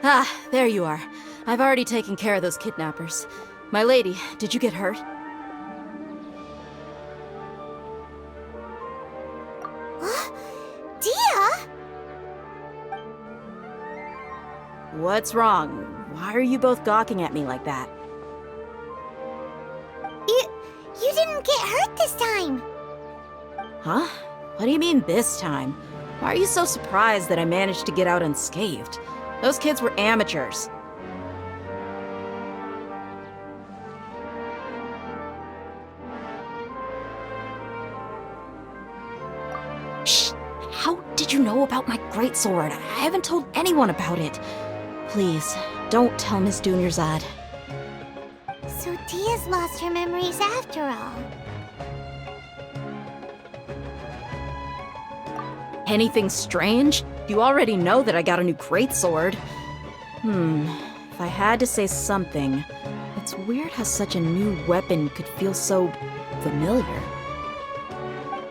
Ah, there you are. I've already taken care of those kidnappers. My lady, did you get hurt? Dia? What's wrong? Why are you both gawking at me like that? You didn't get hurt this time. Huh? What do you mean this time? Why are you so surprised that I managed to get out unscathed? Those kids were amateurs. Shh! How did you know about my greatsword? I haven't told anyone about it. Please, don't tell Miss Dunyarzad. So Dia's lost her memories after all. Anything strange? You already know that I got a new greatsword. If I had to say something, it's weird how such a new weapon could feel so familiar.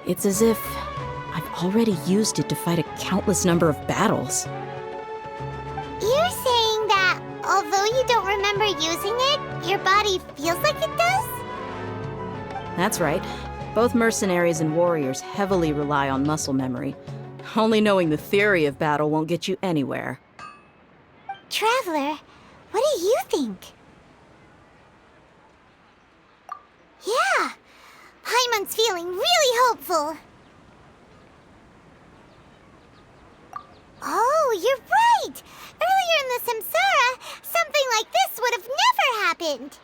It's as if I've already used it to fight a countless number of battles. You're saying that although you don't remember using it, your body feels like it does? That's right. Both mercenaries and warriors heavily rely on muscle memory. Only knowing the theory of battle won't get you anywhere. Traveler, what do you think? Yeah, Paimon's feeling really hopeful. Oh, you're right! Earlier in the Samsara, something like this would have never happened.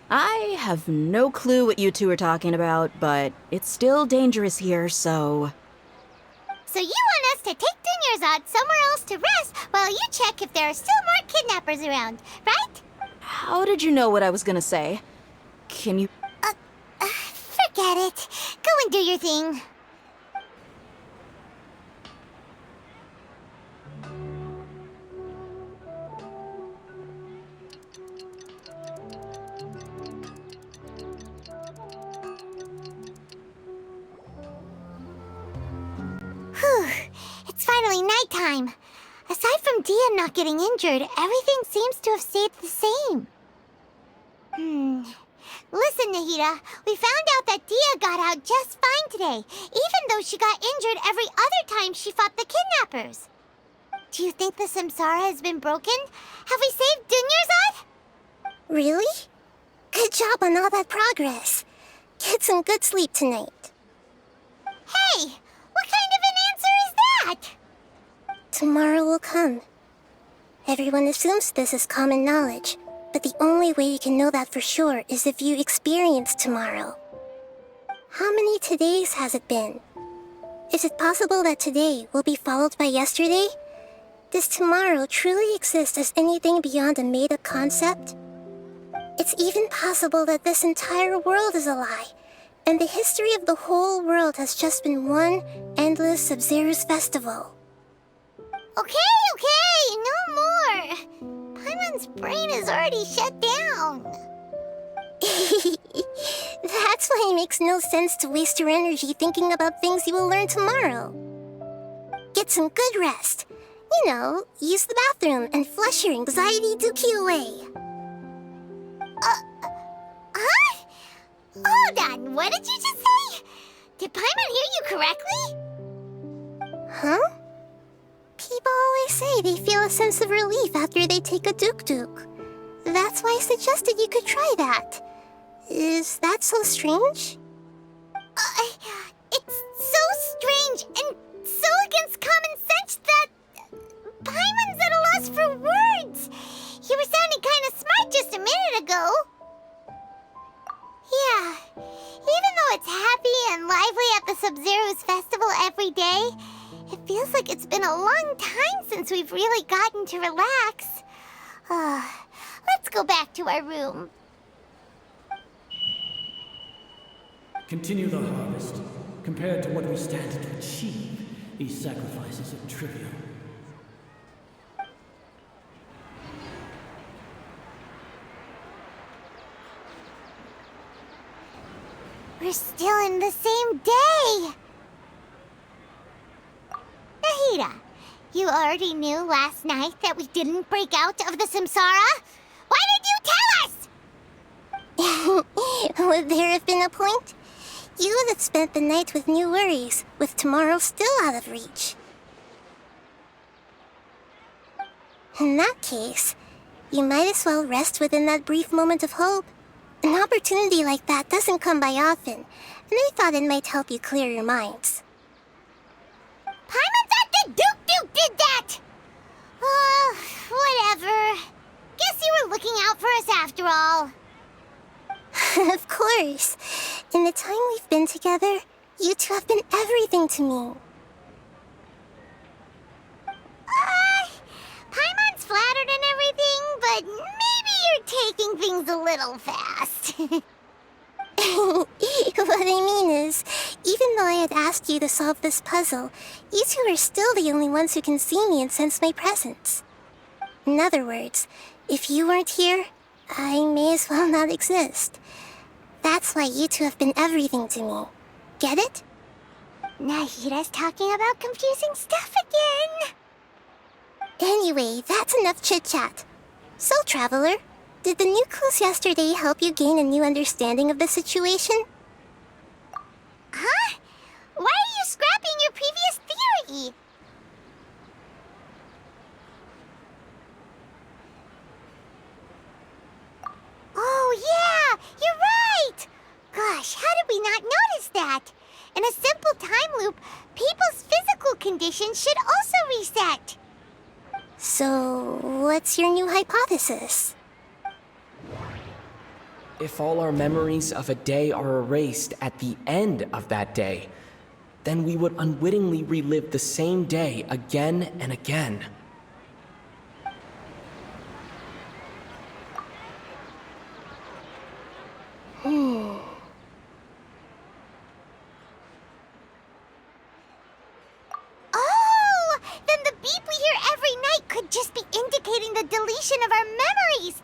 I have no clue what you two are talking about, but it's still dangerous here, so... So you want us to take Dunyarzad somewhere else to rest while you check if there are still more kidnappers around, right? How did you know what I was gonna say? Can you... Forget it. Go and do your thing. Whew, it's finally nighttime. Aside from Dia not getting injured, everything seems to have stayed the same. Listen, Nahida, we found out that Dia got out just fine today, even though she got injured every other time she fought the kidnappers. Do you think the Samsara has been broken? Have we saved Dunyarzad? Really? Good job on all that progress. Get some good sleep tonight. Hey! What kind of an answer is that? Tomorrow will come. Everyone assumes this is common knowledge, but the only way you can know that for sure is if you experience tomorrow. How many todays has it been? Is it possible that today will be followed by yesterday? Does tomorrow truly exist as anything beyond a made-up concept? It's even possible that this entire world is a lie, and the history of the whole world has just been one endless Sub-Zero's festival. Okay, no more. Paimon's brain is already shut down. That's why it makes no sense to waste your energy thinking about things you will learn tomorrow. Get some good rest. You know, use the bathroom and flush your anxiety dookie away. Huh? Hold on, what did you just say? Did Paimon hear you correctly? Huh? People always say they feel a sense of relief after they take a duk-duk. That's why I suggested you could try that. Is that so strange? It's so strange and so against common sense that Paimon's at a loss for words. You were sounding kind of smart just a minute ago. Yeah, even though it's happy and lively at the Sub-Zero's festival every day, it feels like it's been a long time since we've really gotten to relax. Let's go back to our room. Continue the harvest. Compared to what we stand to achieve, these sacrifices are trivial. We're still in the same day! Nahida, you already knew last night that we didn't break out of the Samsara? Why did you tell us? Would there have been a point? You would have spent the night with new worries, with tomorrow still out of reach. In that case, you might as well rest within that brief moment of hope. An opportunity like that doesn't come by often, and I thought it might help you clear your minds. Paimon thought that Duke did that! Whatever. Guess you were looking out for us after all. Of course. In the time we've been together, you two have been everything to me. Paimon's flattered and everything, but maybe you're taking things a little fast. What I mean is, even though I had asked you to solve this puzzle, you two are still the only ones who can see me and sense my presence. In other words, if you weren't here, I may as well not exist. That's why you two have been everything to me. Get it? Nahida's talking about confusing stuff again. Anyway, that's enough chit-chat. So, Traveler, did the new clues yesterday help you gain a new understanding of the situation? Huh? Why are you scrapping your previous theory? Oh, yeah! You're right! Gosh, how did we not notice that? In a simple time loop, people's physical conditions should also reset. So, what's your new hypothesis? If all our memories of a day are erased at the end of that day, then we would unwittingly relive the same day again and again. Oh! Then the beep we hear every night could just be indicating the deletion of our memories.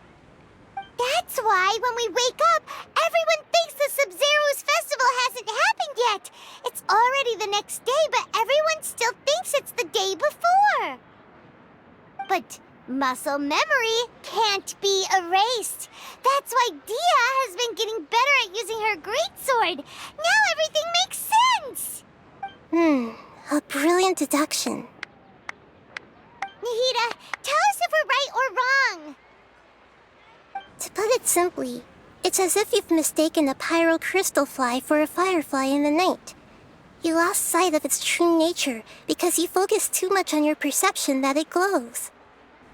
That's why when we wake up, everyone thinks the Sub-Zero's festival hasn't happened yet. It's already the next day, but everyone still thinks it's the day before. But muscle memory can't be erased. That's why Dia has been getting better at using her greatsword. Now everything makes sense. A brilliant deduction. Nahida, tell us if we're right or wrong. To put it simply, it's as if you've mistaken a pyro crystal fly for a firefly in the night. You lost sight of its true nature because you focused too much on your perception that it glows.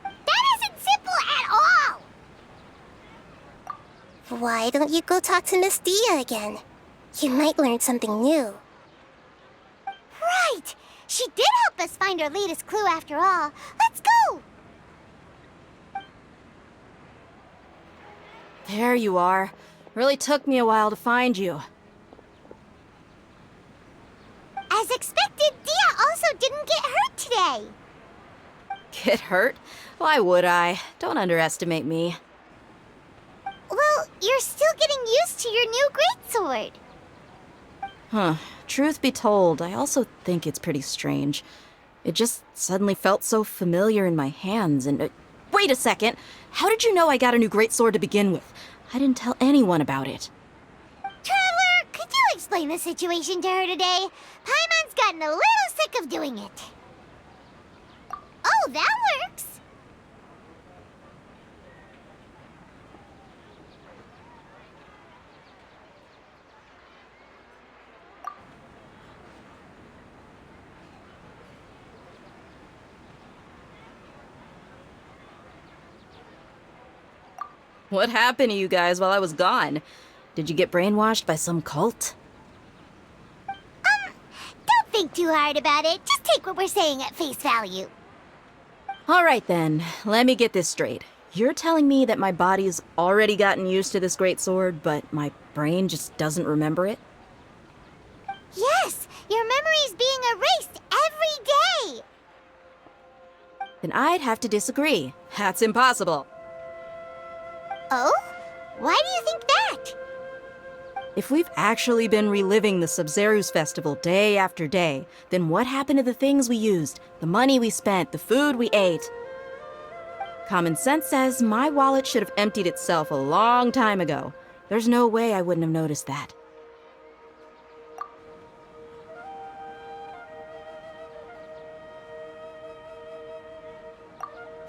That isn't simple at all. Why don't you go talk to Miss Dia again? You might learn something new. Right. She did help us find our latest clue after all. Let's go. There you are. Really took me a while to find you. As expected, Dia also didn't get hurt today. Get hurt? Why would I? Don't underestimate me. Well, you're still getting used to your new greatsword. Huh. Truth be told, I also think it's pretty strange. It just suddenly felt so familiar in my hands and... wait a second! How did you know I got a new greatsword to begin with? I didn't tell anyone about it. Traveler, could you explain the situation to her today? Paimon's gotten a little sick of doing it. Oh, that works. What happened to you guys while I was gone? Did you get brainwashed by some cult? Don't think too hard about it. Just take what we're saying at face value. All right then, let me get this straight. You're telling me that my body's already gotten used to this greatsword, but my brain just doesn't remember it? Yes, your memory's being erased every day. Then I'd have to disagree. That's impossible. Oh? Why do you think that? If we've actually been reliving the Sub-Zeru's festival day after day, then what happened to the things we used, the money we spent, the food we ate? Common sense says my wallet should have emptied itself a long time ago. There's no way I wouldn't have noticed that.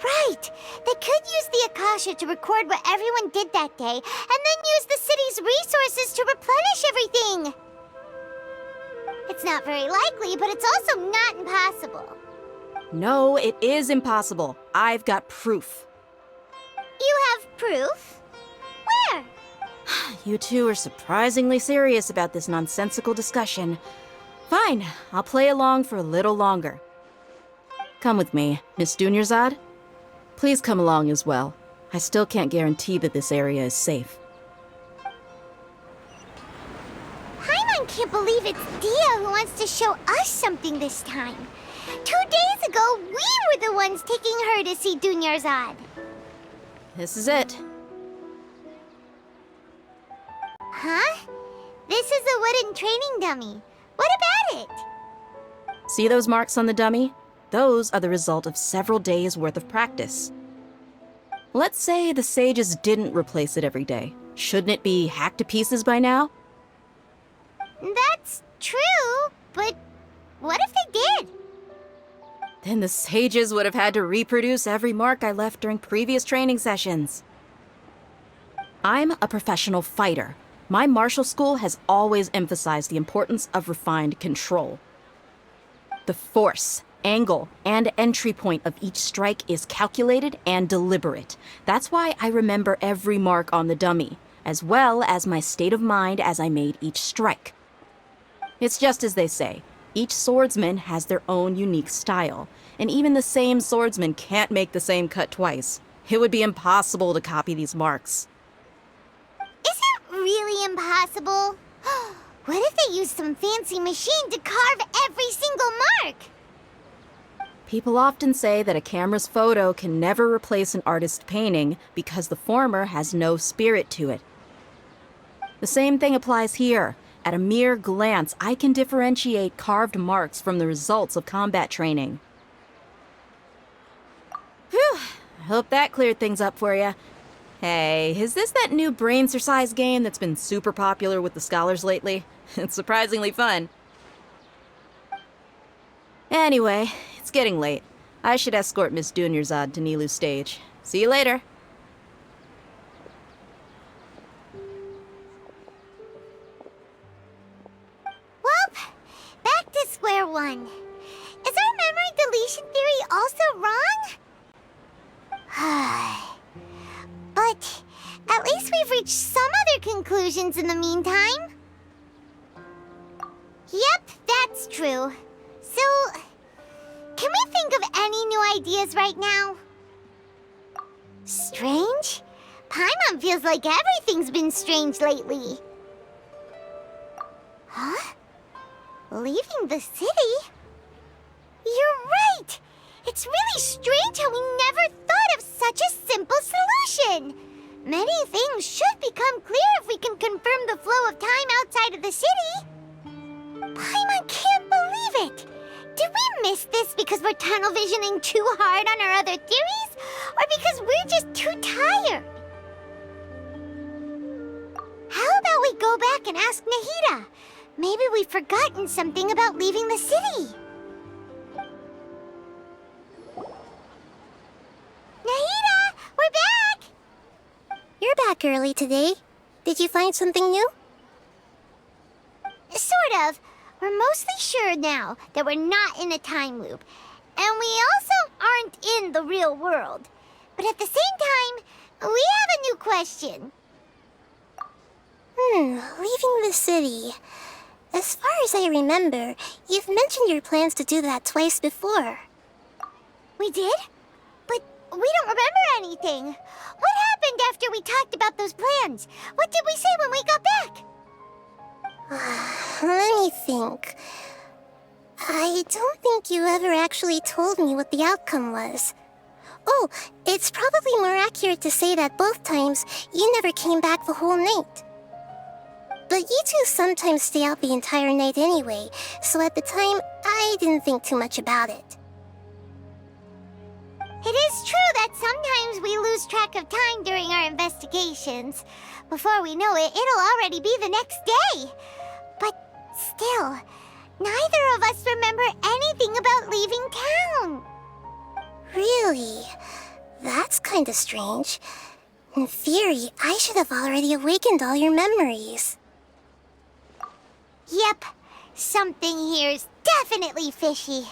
Right! They could use the Akasha to record what everyone did that day, and then use the city's resources to replenish everything! It's not very likely, but it's also not impossible. No, it is impossible. I've got proof. You have proof? Where? You two are surprisingly serious about this nonsensical discussion. Fine, I'll play along for a little longer. Come with me, Miss Dunyarzad. Please come along as well. I still can't guarantee that this area is safe. Paimon can't believe it's Dia who wants to show us something this time. 2 days ago, we were the ones taking her to see Dunyarzad. This is it. Huh? This is a wooden training dummy. What about it? See those marks on the dummy? Those are the result of several days' worth of practice. Let's say the sages didn't replace it every day. Shouldn't it be hacked to pieces by now? That's true, but what if they did? Then the sages would have had to reproduce every mark I left during previous training sessions. I'm a professional fighter. My martial school has always emphasized the importance of refined control. The force, angle, and entry point of each strike is calculated and deliberate. That's why I remember every mark on the dummy, as well as my state of mind as I made each strike. It's just as they say, each swordsman has their own unique style, and even the same swordsman can't make the same cut twice. It would be impossible to copy these marks. Is it really impossible? What if they used some fancy machine to carve every single mark? People often say that a camera's photo can never replace an artist's painting because the former has no spirit to it. The same thing applies here. At a mere glance, I can differentiate carved marks from the results of combat training. Whew, I hope that cleared things up for you. Hey, is this that new brain exercise game that's been super popular with the scholars lately? It's surprisingly fun. Anyway, it's getting late. I should escort Miss Dunyarzad to Nilu's stage. See you later. Well, back to square one. Is our memory deletion theory also wrong? But at least we've reached some other conclusions in the meantime. Yep, that's true. So, can we think of any new ideas right now? Strange? Paimon feels like everything's been strange lately. Huh? Leaving the city? You're right! It's really strange how we never thought of such a simple solution! Many things should become clear if we can confirm the flow of time outside of the city. Paimon can't believe it! Did we miss this because we're tunnel visioning too hard on our other theories? Or because we're just too tired? How about we go back and ask Nahida? Maybe we've forgotten something about leaving the city. Nahida, we're back! You're back early today. Did you find something new? Sort of. We're mostly sure now that we're not in a time loop. And we also aren't in the real world. But at the same time, we have a new question. Leaving the city. As far as I remember, you've mentioned your plans to do that twice before. We did? But we don't remember anything. What happened after we talked about those plans? What did we say when we got back? Let me think. I don't think you ever actually told me what the outcome was. Oh, it's probably more accurate to say that both times you never came back the whole night. But you two sometimes stay out the entire night anyway, so at the time, I didn't think too much about it. It is true that sometimes we lose track of time during our investigations. Before we know it, it'll already be the next day. But still, neither of us remember anything about leaving town. Really? That's kinda strange. In theory, I should have already awakened all your memories. Yep, something here's definitely fishy.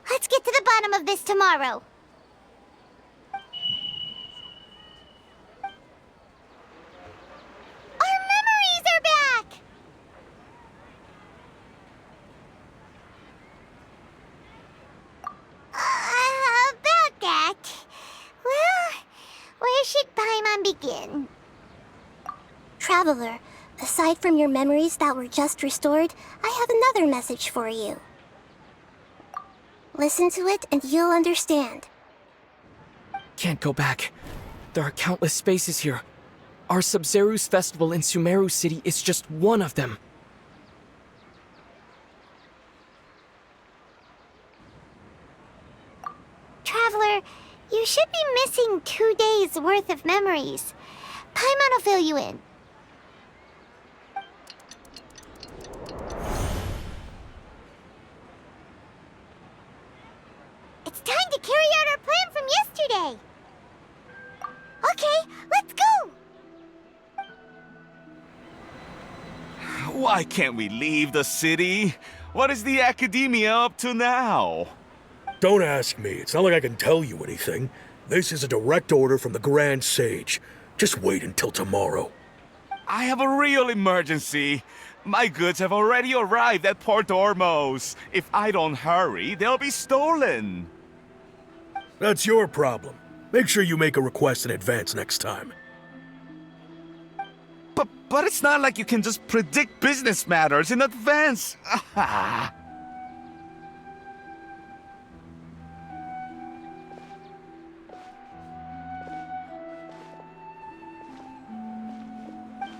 Let's get to the bottom of this tomorrow. Our memories are back! About that. Well, where should Paimon begin? Traveler, aside from your memories that were just restored, I have another message for you. Listen to it and you'll understand. Can't go back. There are countless spaces here. Our Sub-Zeru's festival in Sumeru City is just one of them. Traveler, you should be missing 2 days' worth of memories. Paimon will fill you in. It's time to carry out our plan from yesterday. Okay, let's go! Why can't we leave the city? What is the Academia up to now? Don't ask me. It's not like I can tell you anything. This is a direct order from the Grand Sage. Just wait until tomorrow. I have a real emergency. My goods have already arrived at Port Ormos. If I don't hurry, they'll be stolen. That's your problem. Make sure you make a request in advance next time. But it's not like you can just predict business matters in advance.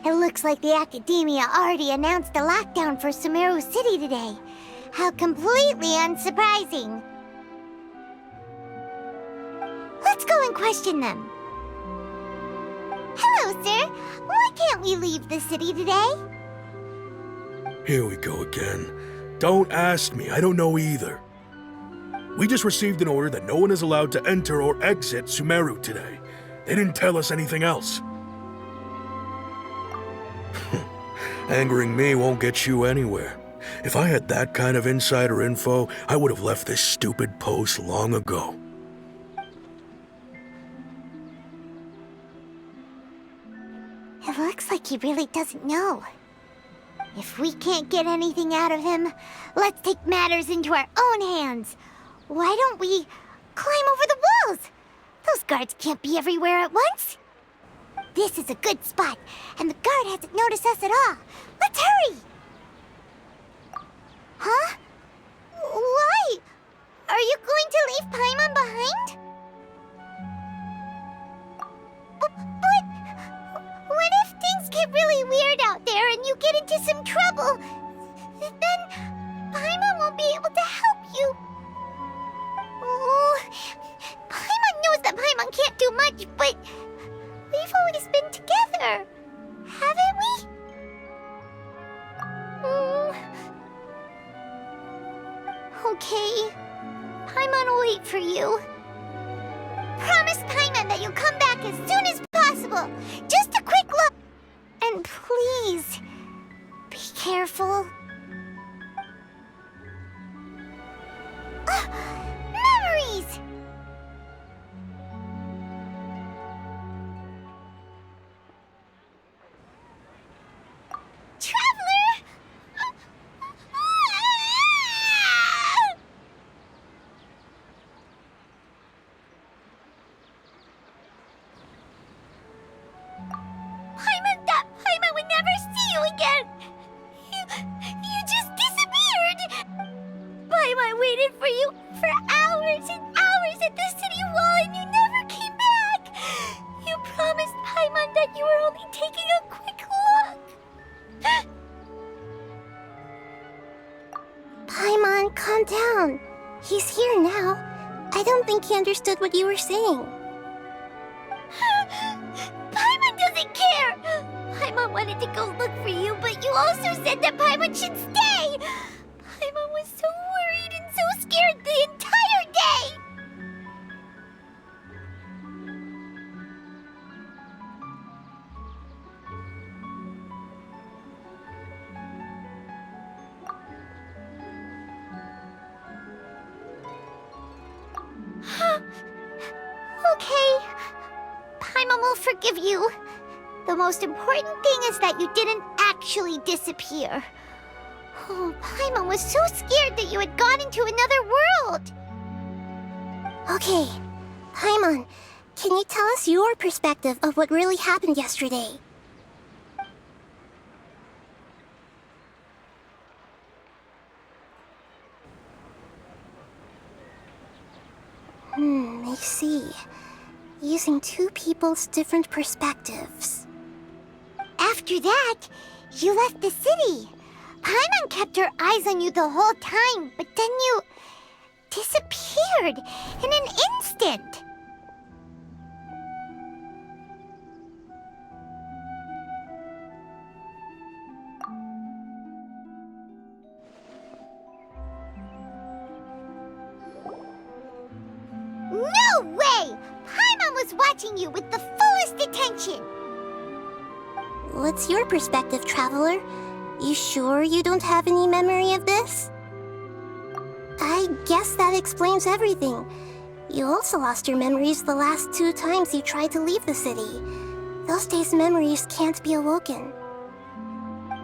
It looks like the Academia already announced a lockdown for Sumeru City today. How completely unsurprising. Let's go and question them. Hello, sir. Why can't we leave the city today? Here we go again. Don't ask me. I don't know either. We just received an order that no one is allowed to enter or exit Sumeru today. They didn't tell us anything else. Angering me won't get you anywhere. If I had that kind of insider info, I would have left this stupid post long ago. It looks like he really doesn't know. If we can't get anything out of him, let's take matters into our own hands. Why don't we climb over the walls? Those guards can't be everywhere at once. This is a good spot, and the guard hasn't noticed us at all. Let's hurry! Huh? Why? Are you going to leave Paimon behind? But what if things get really weird out there and you get into some trouble? Then Paimon won't be able to help you. Oh, Paimon knows that Paimon can't do much, but we've always been together, haven't we? Okay. Paimon will wait for you. Promise Paimon that you'll come back as soon as possible. Just a quick look. And please, be careful. Memories! Traveler! Paimon thought Paimon would never see you again. here now. I don't think he understood what you were saying. Paimon doesn't care! Paimon wanted to go look for you, but you also said that Paimon should stay! Paimon was so worried and so scared the entire day! Okay. Paimon will forgive you. The most important thing is that you didn't actually disappear. Oh, Paimon was so scared that you had gone into another world. Okay, Paimon, can you tell us your perspective of what really happened yesterday? I see. Using two people's different perspectives. After that, you left the city. Paimon kept her eyes on you the whole time, but then you disappeared in an instant. No way! Paimon was watching you with the fullest attention. What's your perspective, Traveler? You sure you don't have any memory of this? I guess that explains everything. You also lost your memories the last 2 times you tried to leave the city. Those days' memories can't be awoken.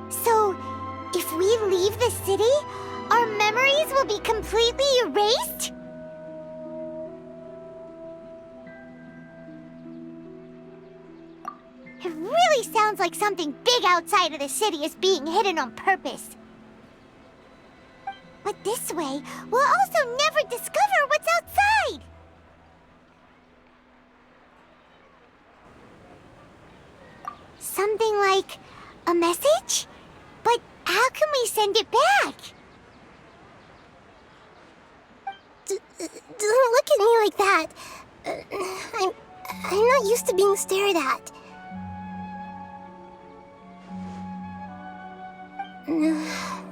So, if we leave the city, our memories will be completely erased? It really sounds like something big outside of the city is being hidden on purpose. But this way, we'll also never discover what's outside! Something like a message? But how can we send it back? Don't look at me like that. I'm not used to being stared at.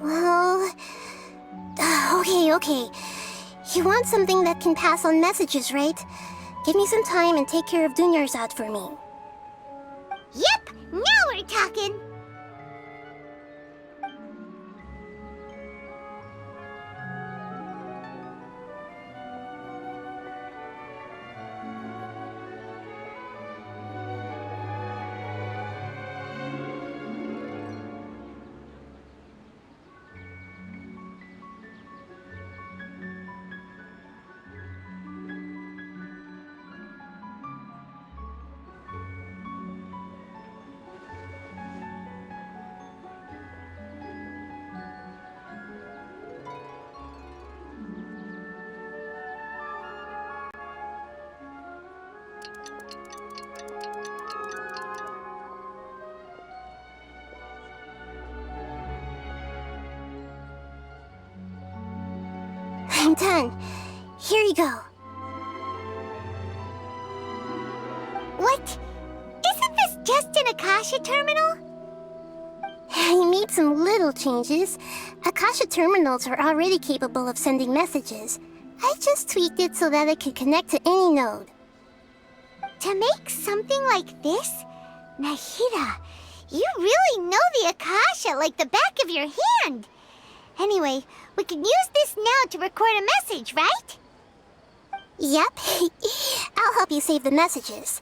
Well... Okay. You want something that can pass on messages, right? Give me some time and take care of Dunyarzad for me. Yep! Now we're talking! I'm done. Here you go. What? Isn't this just an Akasha terminal? I made some little changes. Akasha terminals are already capable of sending messages. I just tweaked it so that it could connect to any node. To make something like this? Nahida, you really know the Akasha like the back of your hand. Anyway, we can use this now to record a message, right? Yep. I'll help you save the messages.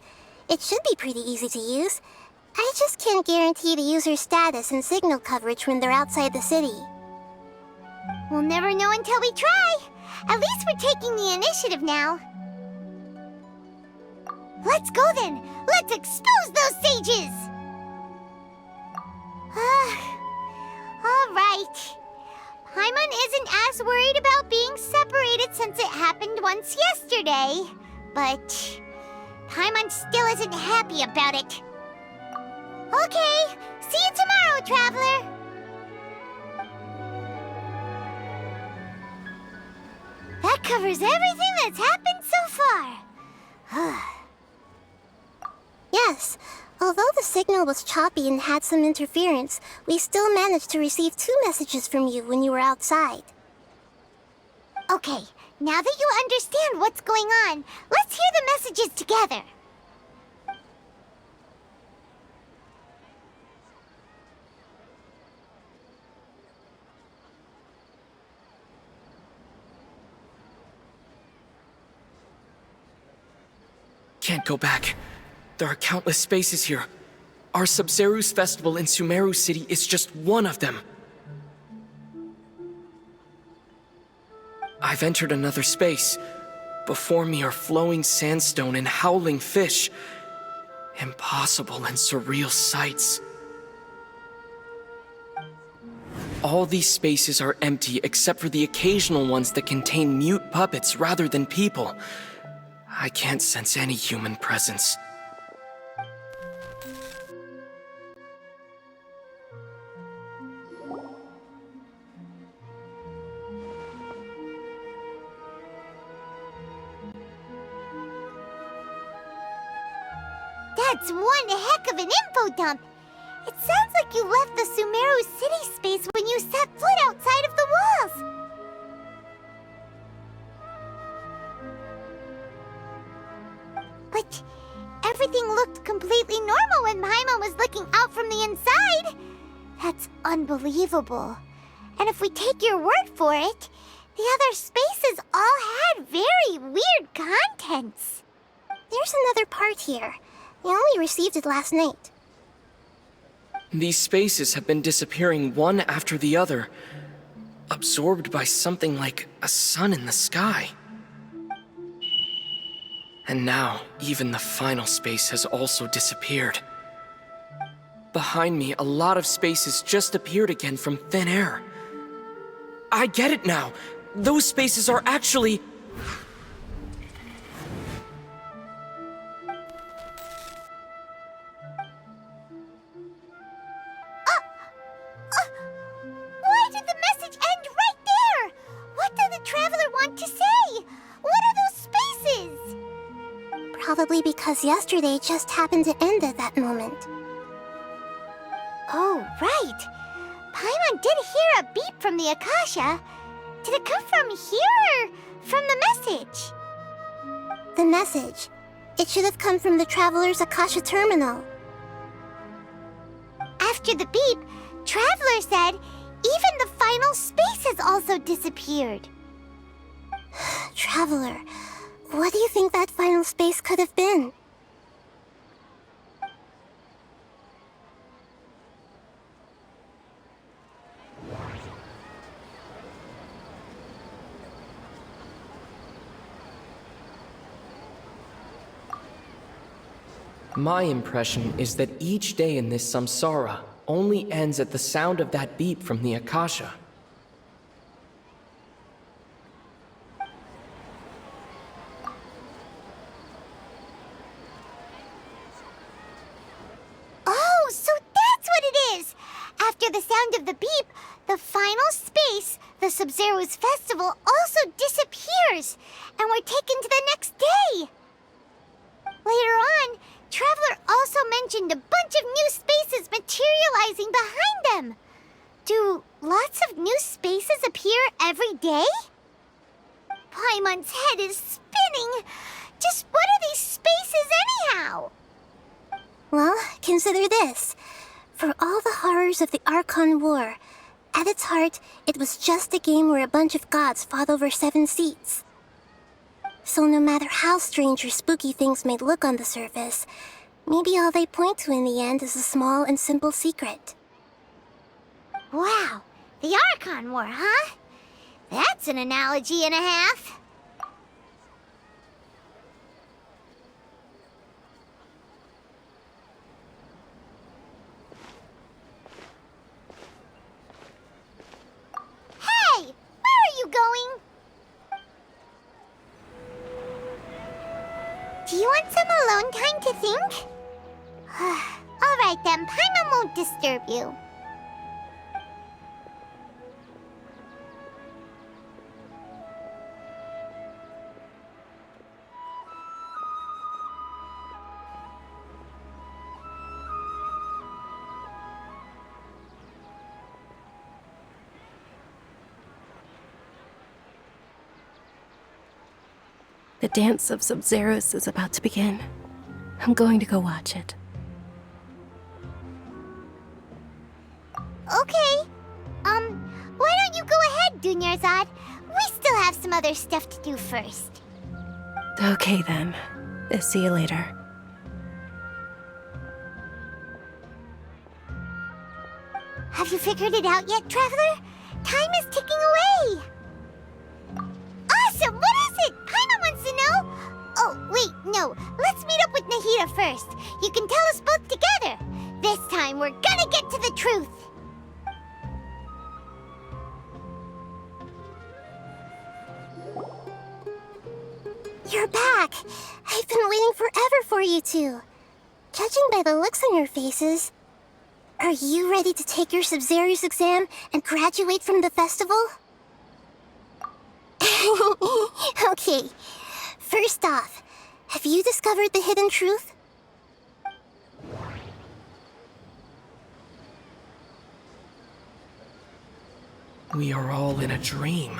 It should be pretty easy to use. I just can't guarantee the user's status and signal coverage when they're outside the city. We'll never know until we try. At least we're taking the initiative now. Let's go then. Let's expose those sages. All right. Paimon isn't as worried about being separated since it happened once yesterday. But Paimon still isn't happy about it. Okay, see you tomorrow, Traveler. That covers everything that's happened so far. Yes, although the signal was choppy and had some interference, we still managed to receive 2 messages from you when you were outside. Okay, now that you understand what's going on, let's hear the messages together. Can't go back. There are countless spaces here. Our Sub-Zeru's festival in Sumeru City is just one of them. I've entered another space. Before me are flowing sandstone and howling fish. Impossible and surreal sights. All these spaces are empty except for the occasional ones that contain mute puppets rather than people. I can't sense any human presence. That's one heck of an info dump. It sounds like you left the Sumeru city space when you set foot outside of the walls. But everything looked completely normal when Paimon was looking out from the inside. That's unbelievable. And if we take your word for it, the other spaces all had very weird contents. There's another part here. We only received it last night. These spaces have been disappearing one after the other, absorbed by something like a sun in the sky. And now, even the final space has also disappeared. Behind me, a lot of spaces just appeared again from thin air. I get it now! Those spaces are actually... Why did the message end right there? What did the traveler want to say? What are those spaces? Probably because yesterday just happened to end at that moment. Oh, right. Paimon did hear a beep from the Akasha. Did it come from here or from the message? The message. It should have come from the Traveler's Akasha terminal. After the beep, Traveler said even the final space has also disappeared. Traveler, what do you think that final space could have been? My impression is that each day in this samsara only ends at the sound of that beep from the Akasha. Oh, so that's what it is! After the sound of the beep, the final space, the Sub-Zeru's festival, also disappears, and we're taken to the next day. Later on, Traveler also mentioned a bunch of new spaces materializing behind them. Do lots of new spaces appear every day? Paimon's head is spinning. Just what are these spaces anyhow? Well, consider this. For all the horrors of the Archon War, at its heart, it was just a game where a bunch of gods fought over 7 seats. So no matter how strange or spooky things may look on the surface, maybe all they point to in the end is a small and simple secret. Wow, the Archon War, huh? That's an analogy and a half. Hey, where are you going? Do you want some alone time to think? All right then, Paimon won't disturb you. The dance of Sub-Zeros is about to begin. I'm going to go watch it. Okay. Why don't you go ahead, Dunyarzad? We still have some other stuff to do first. Okay then. See you later. Have you figured it out yet, Traveler? Time is ticking away. Awesome! What is it? Paimon wants to know. Oh, wait, no. Let's meet up with Nahida first. You can tell us both together. This time, we're gonna get to the truth. You're back. I've been waiting forever for you two. Judging by the looks on your faces, are you ready to take your Sub-Zero's exam and graduate from the festival? Okay. First off, have you discovered the hidden truth? We are all in a dream.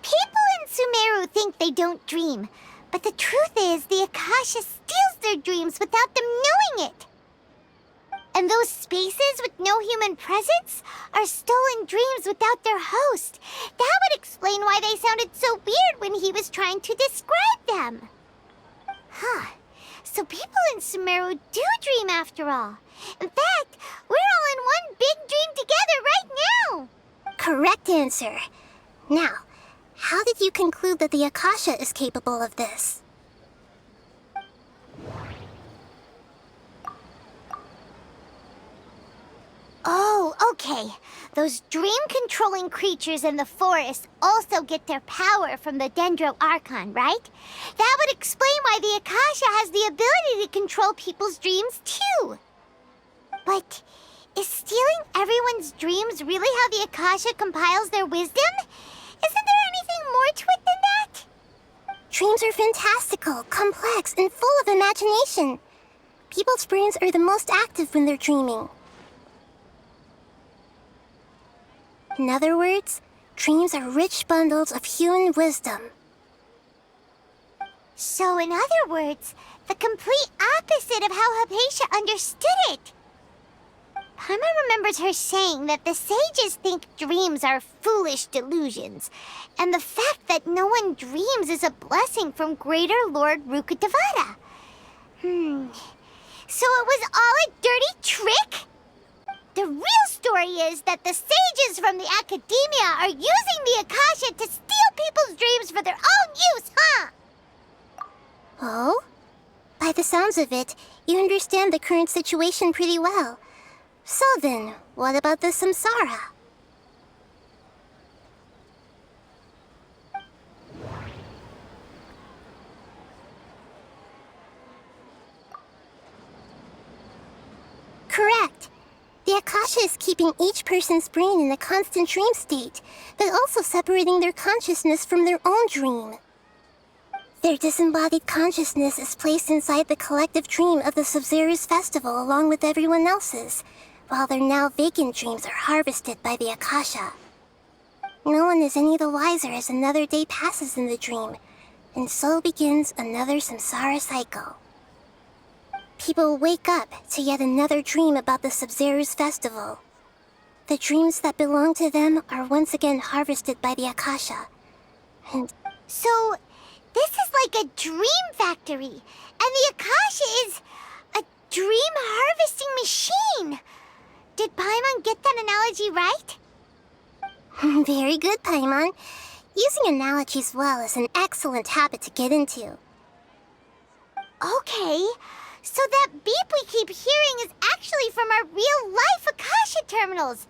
People in Sumeru think they don't dream, but the truth is the Akasha steals their dreams without them knowing it. And those spaces with no human presence are stolen dreams without their host. That would explain why they sounded so weird when he was trying to describe them. Huh. So people in Sumeru do dream after all. In fact, we're all in one big dream together right now. Correct answer. Now, how did you conclude that the Akasha is capable of this? Oh, okay. Those dream-controlling creatures in the forest also get their power from the Dendro Archon, right? That would explain why the Akasha has the ability to control people's dreams, too. But is stealing everyone's dreams really how the Akasha compiles their wisdom? Isn't there anything more to it than that? Dreams are fantastical, complex, and full of imagination. People's brains are the most active when they're dreaming. In other words, dreams are rich bundles of human wisdom. So, in other words, the complete opposite of how Hypatia understood it. Paimon remembers her saying that the sages think dreams are foolish delusions, and the fact that no one dreams is a blessing from Greater Lord Rukkhadevata. So it was all a dirty trick? The real story is that the sages from the academia are using the Akasha to steal people's dreams for their own use, huh? Oh? By the sounds of it, you understand the current situation pretty well. So then, what about the samsara? Correct. The Akasha is keeping each person's brain in a constant dream state, but also separating their consciousness from their own dream. Their disembodied consciousness is placed inside the collective dream of the Sub-Zero's festival along with everyone else's, while their now vacant dreams are harvested by the Akasha. No one is any the wiser as another day passes in the dream, and so begins another samsara cycle. People wake up to yet another dream about the Sub-Zero's festival. The dreams that belong to them are once again harvested by the Akasha. And So, this is like a dream factory, and the Akasha is a dream harvesting machine. Did Paimon get that analogy right? very good, Paimon. Using analogies well is an excellent habit to get into. Okay, so that beep we keep hearing is actually from our real-life Akasha terminals.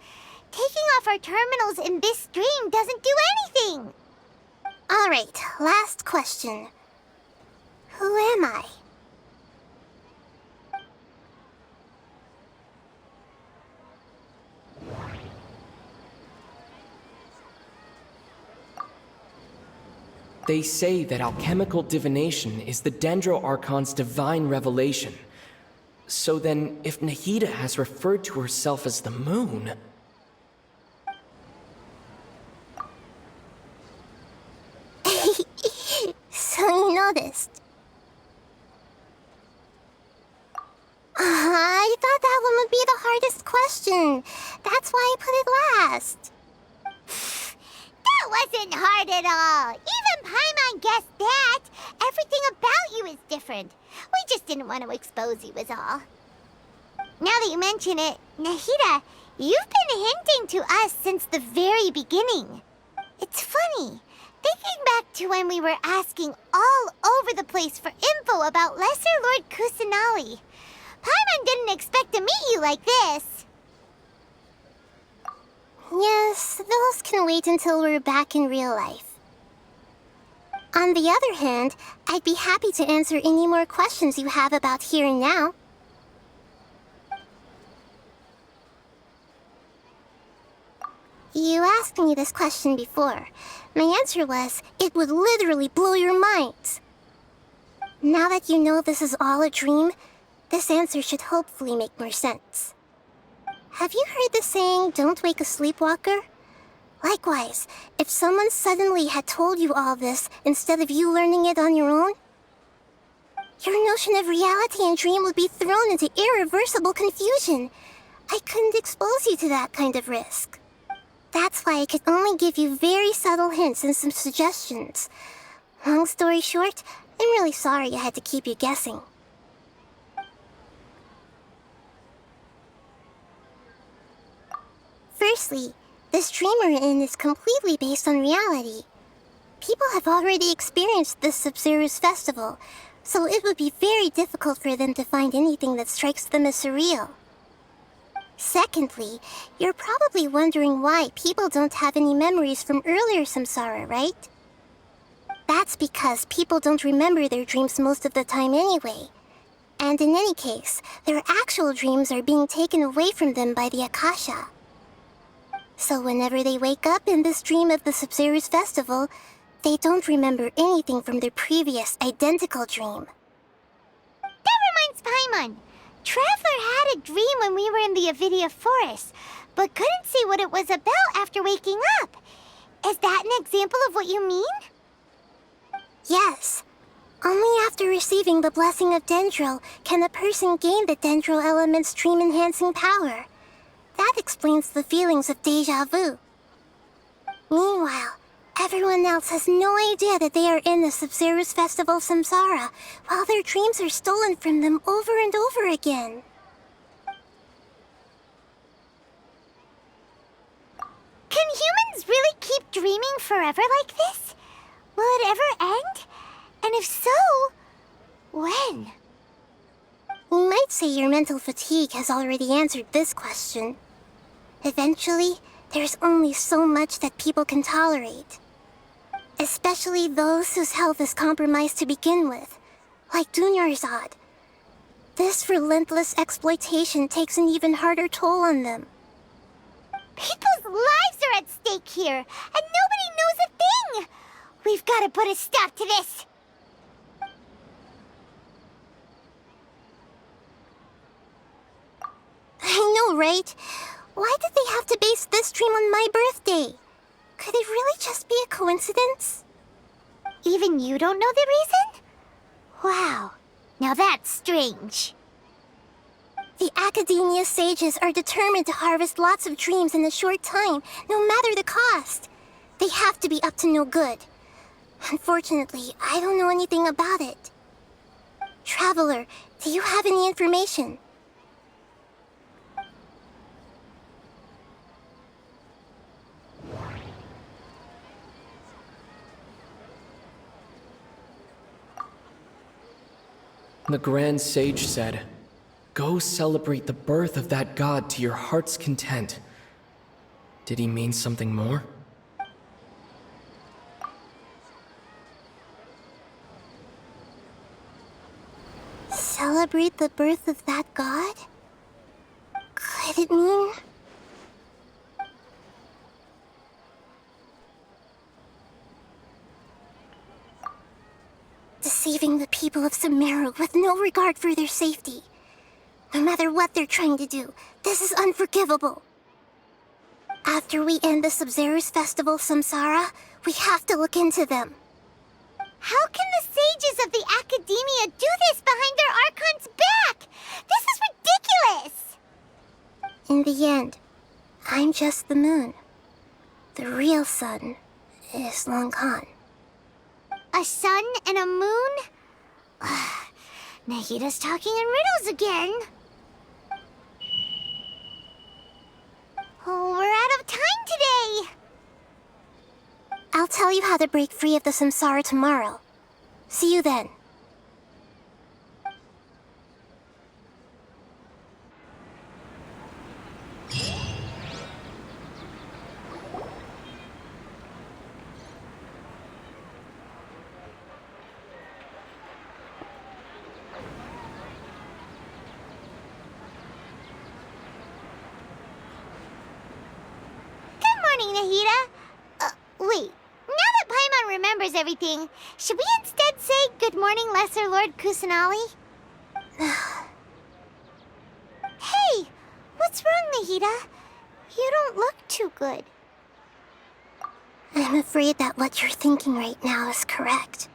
Taking off our terminals in this dream doesn't do anything. All right, last question. Who am I? They say that alchemical divination is the Dendro Archon's divine revelation. So then, if Nahida has referred to herself as the moon... noticed. I thought that one would be the hardest question. That's why I put it last. That wasn't hard at all. Even Paimon guessed that. Everything about you is different. We just didn't want to expose you is all. Now that you mention it, Nahida, you've been hinting to us since the very beginning. It's funny. Thinking back to when we were asking all over the place for info about Lesser Lord Kusanali. Paimon didn't expect to meet you like this. Yes, those can wait until we're back in real life. On the other hand, I'd be happy to answer any more questions you have about here and now. You asked me this question before. My answer was, it would literally blow your minds. Now that you know this is all a dream, this answer should hopefully make more sense. Have you heard the saying, don't wake a sleepwalker? Likewise, if someone suddenly had told you all this instead of you learning it on your own, your notion of reality and dream would be thrown into irreversible confusion. I couldn't expose you to that kind of risk. That's why I could only give you very subtle hints and some suggestions. Long story short, I'm really sorry I had to keep you guessing. Firstly, this dream we're in is completely based on reality. People have already experienced this Sub-Zero's festival, so it would be very difficult for them to find anything that strikes them as surreal. Secondly, you're probably wondering why people don't have any memories from earlier samsara, right? That's because people don't remember their dreams most of the time anyway. And in any case, their actual dreams are being taken away from them by the Akasha. So whenever they wake up in this dream of the Sub-Zero's festival, they don't remember anything from their previous identical dream. That reminds Paimon. Traveler had a dream when we were in the Avidia forest, but couldn't see what it was about after waking up. Is that an example of what you mean? Yes. Only after receiving the blessing of Dendro can a person gain the Dendro element's dream-enhancing power. That explains the feelings of déjà vu. Meanwhile, everyone else has no idea that they are in the Sub-Zero's festival samsara, while their dreams are stolen from them over and over again. Can humans really keep dreaming forever like this? Will it ever end? And if so, when? You might say your mental fatigue has already answered this question. Eventually, there's only so much that people can tolerate. Especially those whose health is compromised to begin with, like Dunyarzad. This relentless exploitation takes an even harder toll on them. People's lives are at stake here, and nobody knows a thing! We've got to put a stop to this! I know, right? Why did they have to base this dream on my birthday? Could it really just be a coincidence? Even you don't know the reason? Wow, now that's strange. The Academia sages are determined to harvest lots of dreams in a short time, no matter the cost. They have to be up to no good. Unfortunately, I don't know anything about it. Traveler, do you have any information? The Grand Sage said, "Go celebrate the birth of that god to your heart's content." Did he mean something more? Celebrate the birth of that god? Could it mean... deceiving the people of Sumeru with no regard for their safety? No matter what they're trying to do, this is unforgivable. After we end the Sub-Zero's festival samsara, we have to look into them. How can the sages of the Academia do this behind their Archon's back? This is ridiculous! In the end, I'm just the moon. The real sun is long gone. A sun and a moon? Nahida's talking in riddles again. Oh, we're out of time today. I'll tell you how to break free of the samsara tomorrow. See you then. Good morning, Nahida. Wait. Now that Paimon remembers everything, should we instead say good morning, Lesser Lord Kusanali? Hey, what's wrong, Nahida? You don't look too good. I'm afraid that what you're thinking right now is correct.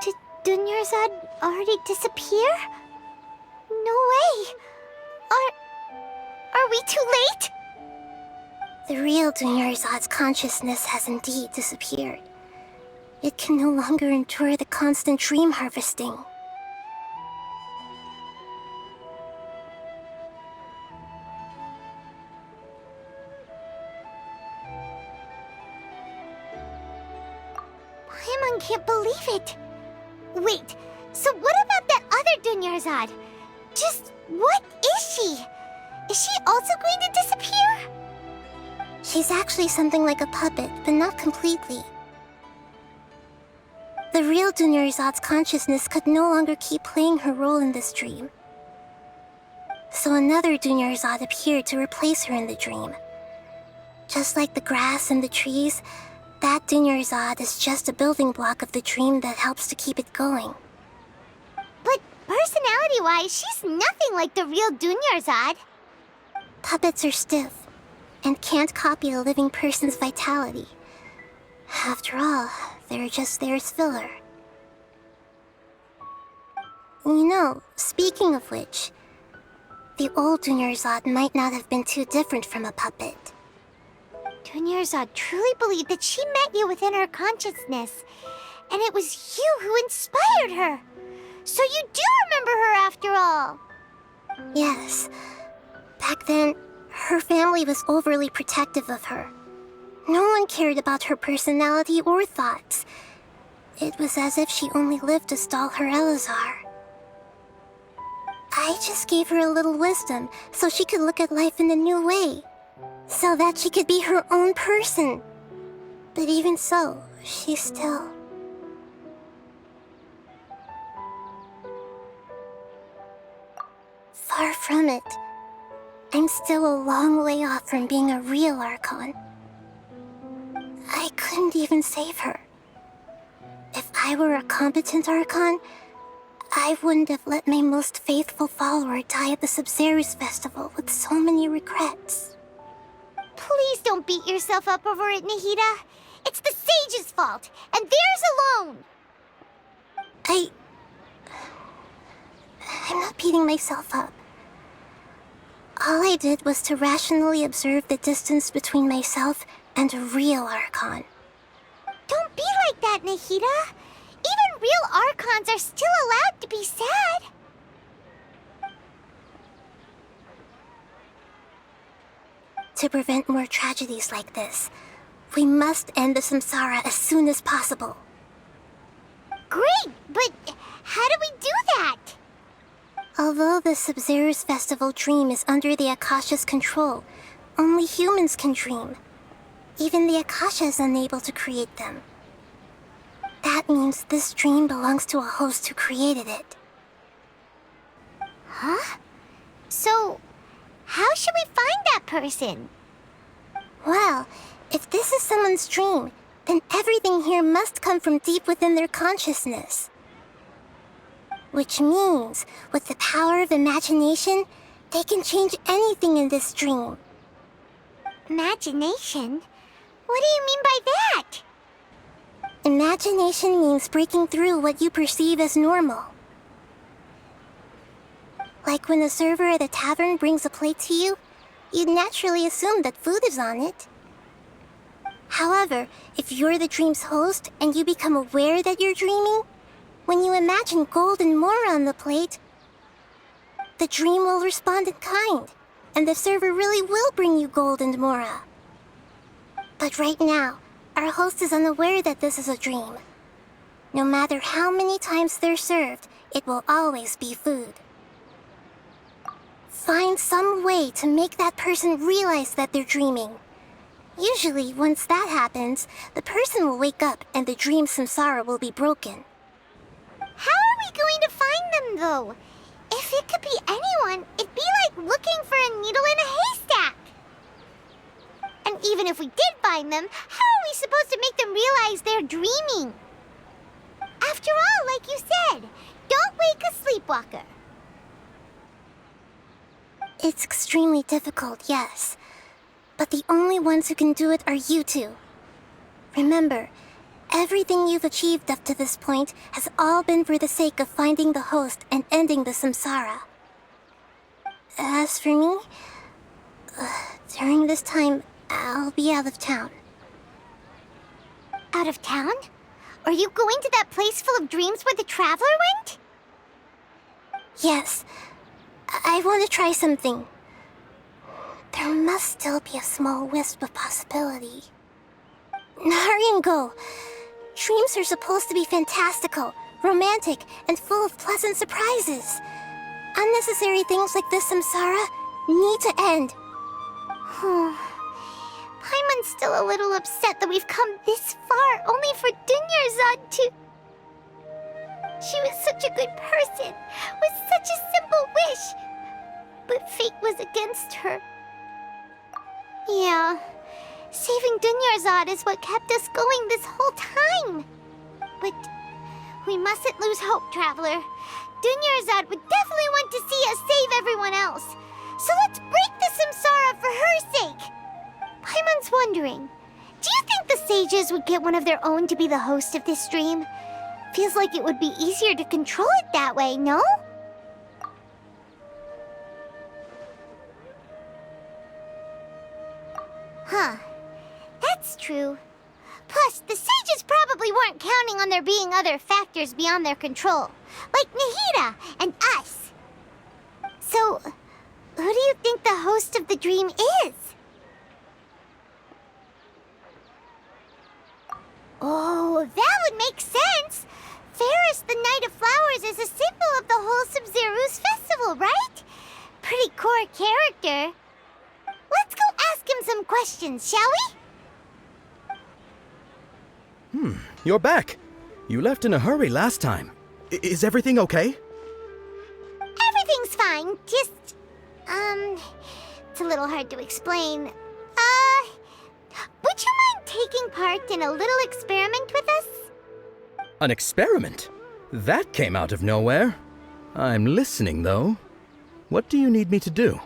Did Dunyarzad already disappear? No way. Are we too late? The real Dunyarzad's consciousness has indeed disappeared. It can no longer endure the constant dream harvesting. Paimon can't believe it. Wait, so what about that other Dunyarzad? Just what is she? Is she also going to disappear? She's actually something like a puppet, but not completely. The real Dunyarzad's consciousness could no longer keep playing her role in this dream. So another Dunyarzad appeared to replace her in the dream. Just like the grass and the trees, that Dunyarzad is just a building block of the dream that helps to keep it going. But personality-wise, she's nothing like the real Dunyarzad. Puppets are stiff and can't copy a living person's vitality. After all, they're just there as filler. You know, speaking of which, the old Dunyarzad might not have been too different from a puppet. Dunyarzad truly believed that she met you within her consciousness, and it was you who inspired her. So you do remember her after all. Yes. Back then, her family was overly protective of her. No one cared about her personality or thoughts. It was as if she only lived to stall her Elazar. I just gave her a little wisdom so she could look at life in a new way. So that she could be her own person. But even so, she's still... Far from it. I'm still a long way off from being a real Archon. I couldn't even save her. If I were a competent Archon, I wouldn't have let my most faithful follower die at the Sub-Zerus Festival with so many regrets. Please don't beat yourself up over it, Nahida. It's the sage's fault, and theirs alone. I'm not beating myself up. All I did was to rationally observe the distance between myself and a real Archon. Don't be like that, Nahida. Even real Archons are still allowed to be sad. To prevent more tragedies like this, we must end the samsara as soon as possible. Great, but how do we do that? Although the Sub-Zerus Festival dream is under the Akasha's control, only humans can dream. Even the Akasha is unable to create them. That means this dream belongs to a host who created it. Huh? So, how should we find that person? Well, if this is someone's dream, then everything here must come from deep within their consciousness. Which means, with the power of imagination, they can change anything in this dream. Imagination? What do you mean by that? Imagination means breaking through what you perceive as normal. Like when the server at a tavern brings a plate to you, you'd naturally assume that food is on it. However, if you're the dream's host and you become aware that you're dreaming, when you imagine gold and more on the plate, the dream will respond in kind, and the server really will bring you gold and mora. But right now, our host is unaware that this is a dream. No matter how many times they're served, it will always be food. Find some way to make that person realize that they're dreaming. Usually, once that happens, the person will wake up and the dream samsara will be broken. How are we going to find them, though? If it could be anyone, it'd be like looking for a needle in a haystack. And even if we did find them, how are we supposed to make them realize they're dreaming? After all, like you said, don't wake a sleepwalker. It's extremely difficult, yes. But the only ones who can do it are you two. Remember, everything you've achieved up to this point has all been for the sake of finding the host and ending the samsara. As for me, during this time, I'll be out of town. Out of town? Are you going to that place full of dreams where the traveler went? Yes. I want to try something. There must still be a small wisp of possibility. Hurry and go. Dreams are supposed to be fantastical, romantic, and full of pleasant surprises. Unnecessary things like this samsara need to end. Paimon's still a little upset that we've come this far only for Dunyarzad to... She was such a good person, with such a simple wish. But fate was against her. Yeah, saving Dunyarzad is what kept us going this whole time. But we mustn't lose hope, Traveler. Dunyarzad would definitely want to see us save everyone else. So let's break the samsara for her sake. Paimon's wondering, do you think the sages would get one of their own to be the host of this dream? Feels like it would be easier to control it that way, no? Huh. That's true. Plus, the sages probably weren't counting on there being other factors beyond their control, like Nahida and us. So, who do you think the host of the dream is? Oh, that would make sense. Ferris, the Knight of Flowers, is a symbol of the wholesome Zeru's festival, right? Pretty core character. Let's go ask him some questions, shall we? You're back. You left in a hurry last time. Is everything okay? Everything's fine, just... it's a little hard to explain. Would you mind taking part in a little experiment with us? An experiment? That came out of nowhere. I'm listening, though. What do you need me to do?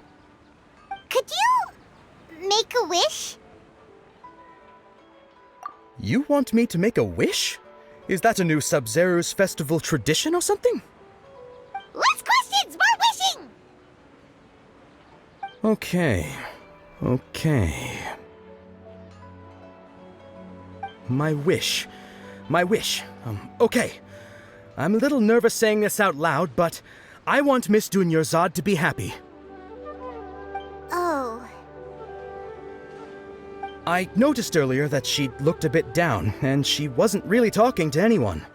Could you... make a wish? You want me to make a wish? Is that a new Sub-Zero's festival tradition or something? Less questions, more wishing! Okay. My wish. Okay. I'm a little nervous saying this out loud, but I want Miss Dunyarzad to be happy. Oh. I noticed earlier that she looked a bit down, and she wasn't really talking to anyone.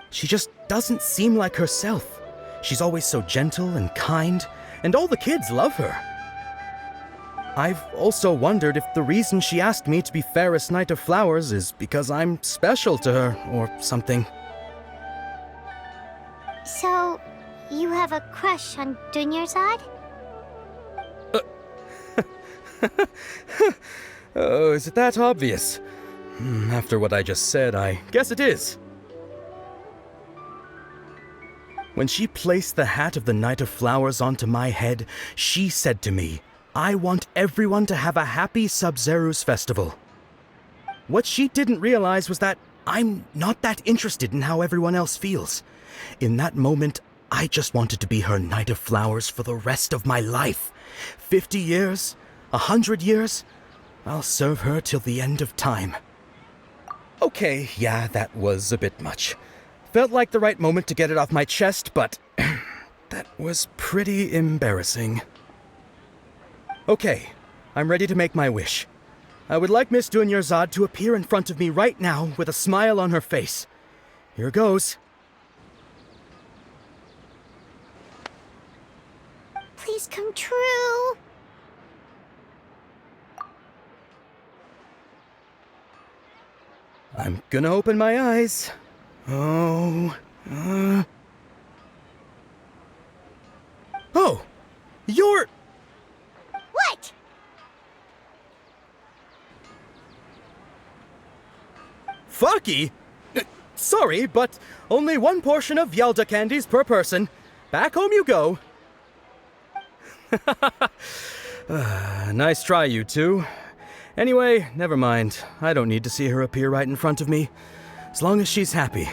She just doesn't seem like herself. She's always so gentle and kind, and all the kids love her. I've also wondered if the reason she asked me to be Fairest Knight of Flowers is because I'm special to her, or something. So, you have a crush on Dunyarzad? Oh, is it that obvious? After what I just said, I guess it is. When she placed the hat of the Knight of Flowers onto my head, she said to me, I want everyone to have a happy Sub-Zero's festival. What she didn't realize was that I'm not that interested in how everyone else feels. In that moment, I just wanted to be her Knight of Flowers for the rest of my life. 50 years? 100 years? I'll serve her till the end of time. Okay, yeah, that was a bit much. Felt like the right moment to get it off my chest, but that was pretty embarrassing. Okay, I'm ready to make my wish. I would like Miss Dunyarzad to appear in front of me right now with a smile on her face. Here goes. Please come true. I'm gonna open my eyes. Oh, Oh! You're... What? Faki? Sorry, but only one portion of Yelda candies per person. Back home you go. Nice try, you two. Anyway, never mind. I don't need to see her appear right in front of me. As long as she's happy.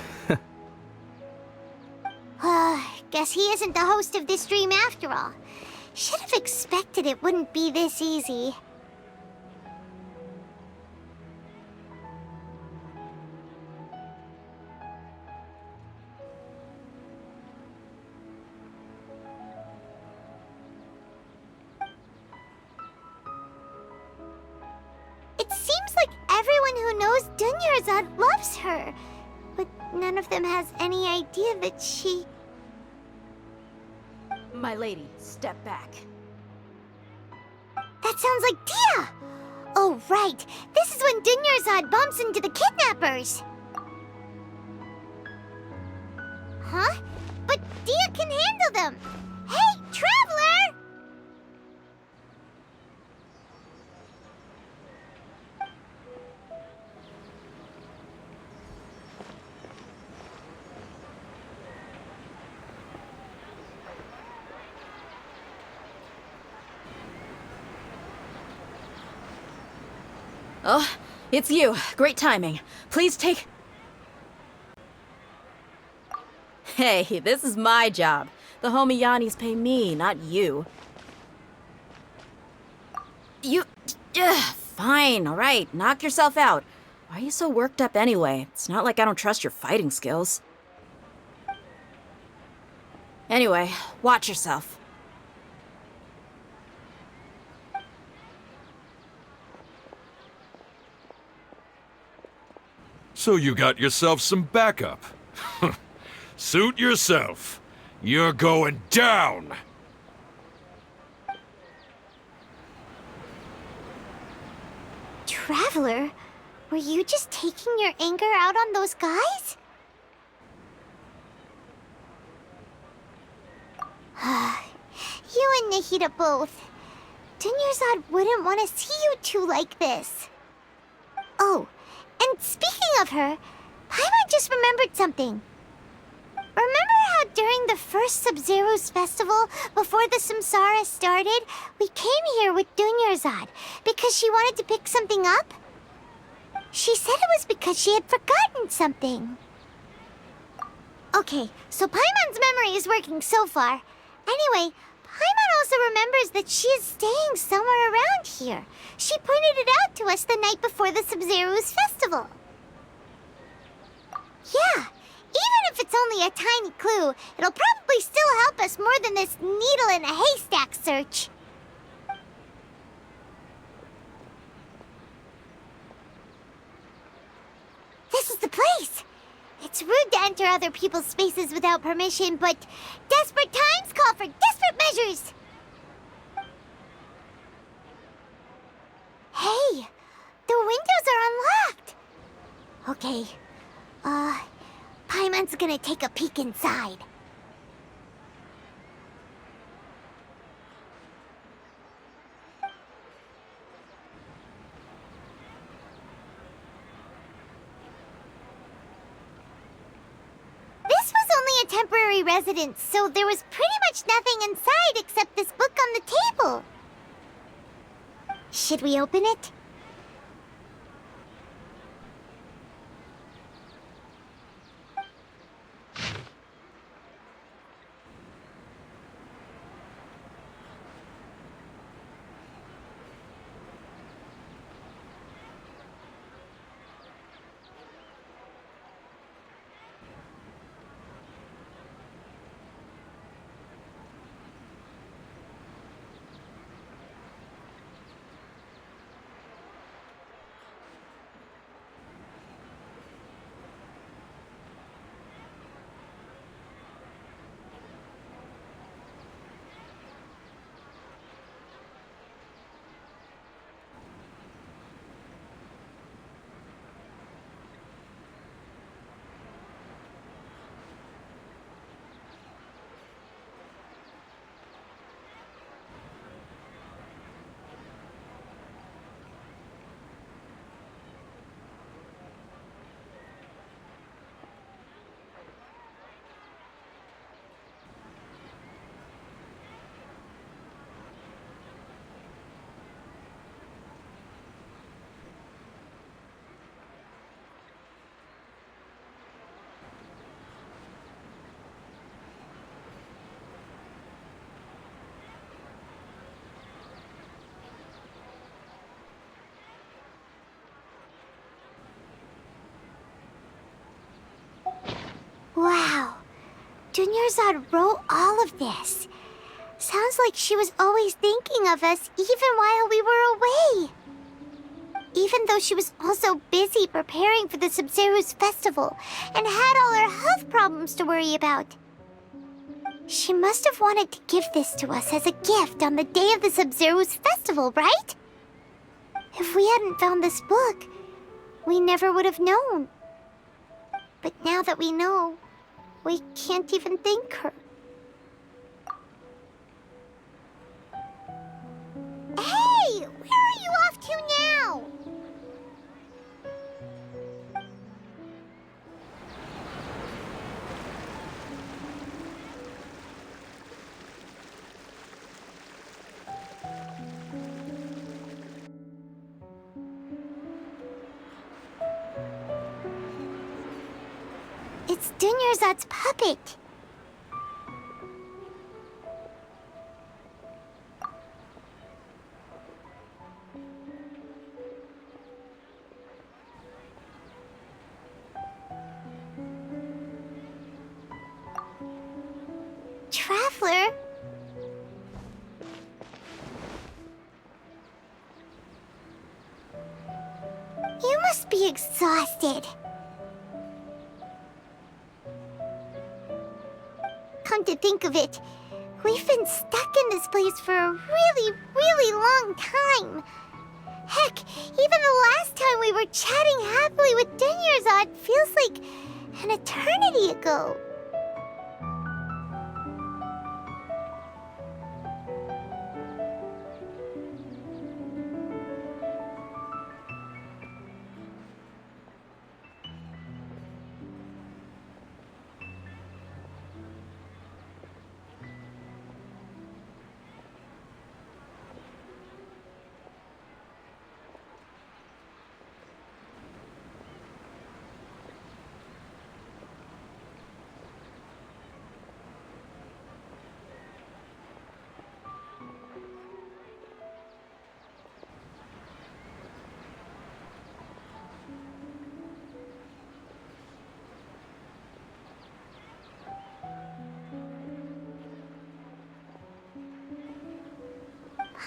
Guess he isn't the host of this dream after all. Should have expected it wouldn't be this easy. It seems like everyone who knows Dunyarzad loves her, but none of them has any idea that she... My lady, step back. That sounds like Dia! Oh, right. This is when Dunyarzad bumps into the kidnappers. Huh? But Dia can handle them! Hey, Traveler! Oh, it's you. Great timing. Please take... Hey, this is my job. The homie Yannis pay me, not you. You... fine, alright. Knock yourself out. Why are you so worked up anyway? It's not like I don't trust your fighting skills. Anyway, watch yourself. So you got yourself some backup. Suit yourself. You're going down! Traveler, were you just taking your anger out on those guys? You and Nahida both. Dunyarzad wouldn't want to see you two like this. Oh, and speaking of her, Paimon just remembered something. Remember how during the first Sub-Zero's festival, before the Samsara started, we came here with Dunyarzad because she wanted to pick something up? She said it was because she had forgotten something. Okay, so Paimon's memory is working so far. Anyway, Paimon also remembers that she is staying somewhere around here. She pointed it out to us the night before the Sub-Zero's festival. Yeah, even if it's only a tiny clue, it'll probably still help us more than this needle in a haystack search. This is the place! It's rude to enter other people's spaces without permission, but desperate times call for desperate measures! Hey! The windows are unlocked! Okay, Paimon's gonna take a peek inside. This was only a temporary residence, so there was pretty much nothing inside except this book on the table. Should we open it? Dunyarzad wrote all of this. Sounds like she was always thinking of us even while we were away. Even though she was also busy preparing for the Sabzeruz festival and had all her health problems to worry about. She must have wanted to give this to us as a gift on the day of the Sabzeruz festival, right? If we hadn't found this book, we never would have known. But now that we know, we can't even thank her. Hey! Where are you off to now? It's Dunyarzad's puppet. Traveler? You must be exhausted. Come to think of it, we've been stuck in this place for a really, really long time. Heck, even the last time we were chatting happily with Dunyarzad feels like an eternity ago.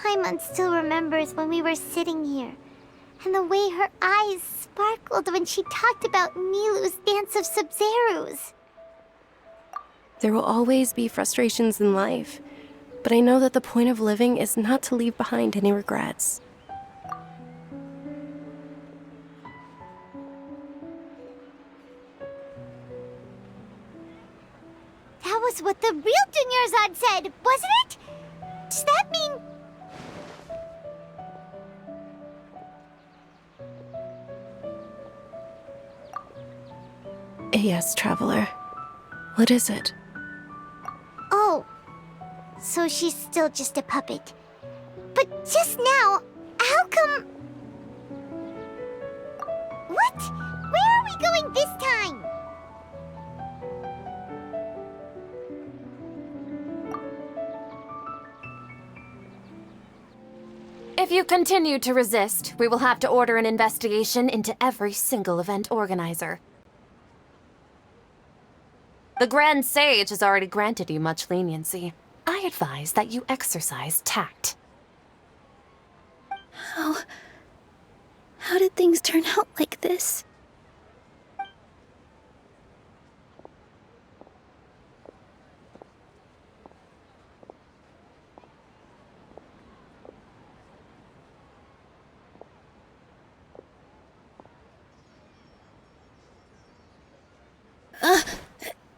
Paimon still remembers when we were sitting here, and the way her eyes sparkled when she talked about Nilu's Dance of Sabzeruz. There will always be frustrations in life, but I know that the point of living is not to leave behind any regrets. That was what the real Dunyarzad said, wasn't it? Does that mean... Yes, Traveler. What is it? Oh, so she's still just a puppet. But just now, how come... What? Where are we going this time? If you continue to resist, we will have to order an investigation into every single event organizer. The Grand Sage has already granted you much leniency. I advise that you exercise tact. How did things turn out like this?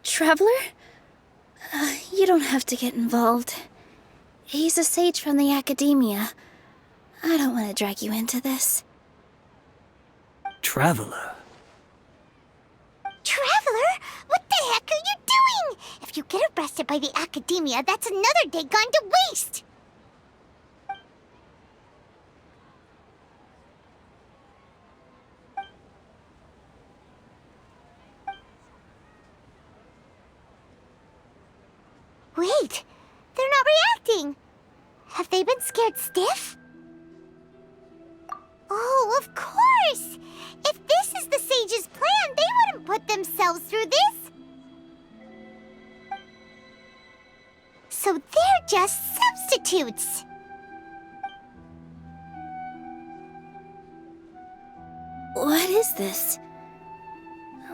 Traveler? You don't have to get involved. He's a sage from the academia. I don't want to drag you into this. Traveler? Traveler? What the heck are you doing? If you get arrested by the academia, that's another day gone to waste! Wait, they're not reacting. Have they been scared stiff? Oh, of course! If this is the sage's plan, they wouldn't put themselves through this. just substitutes. What is this?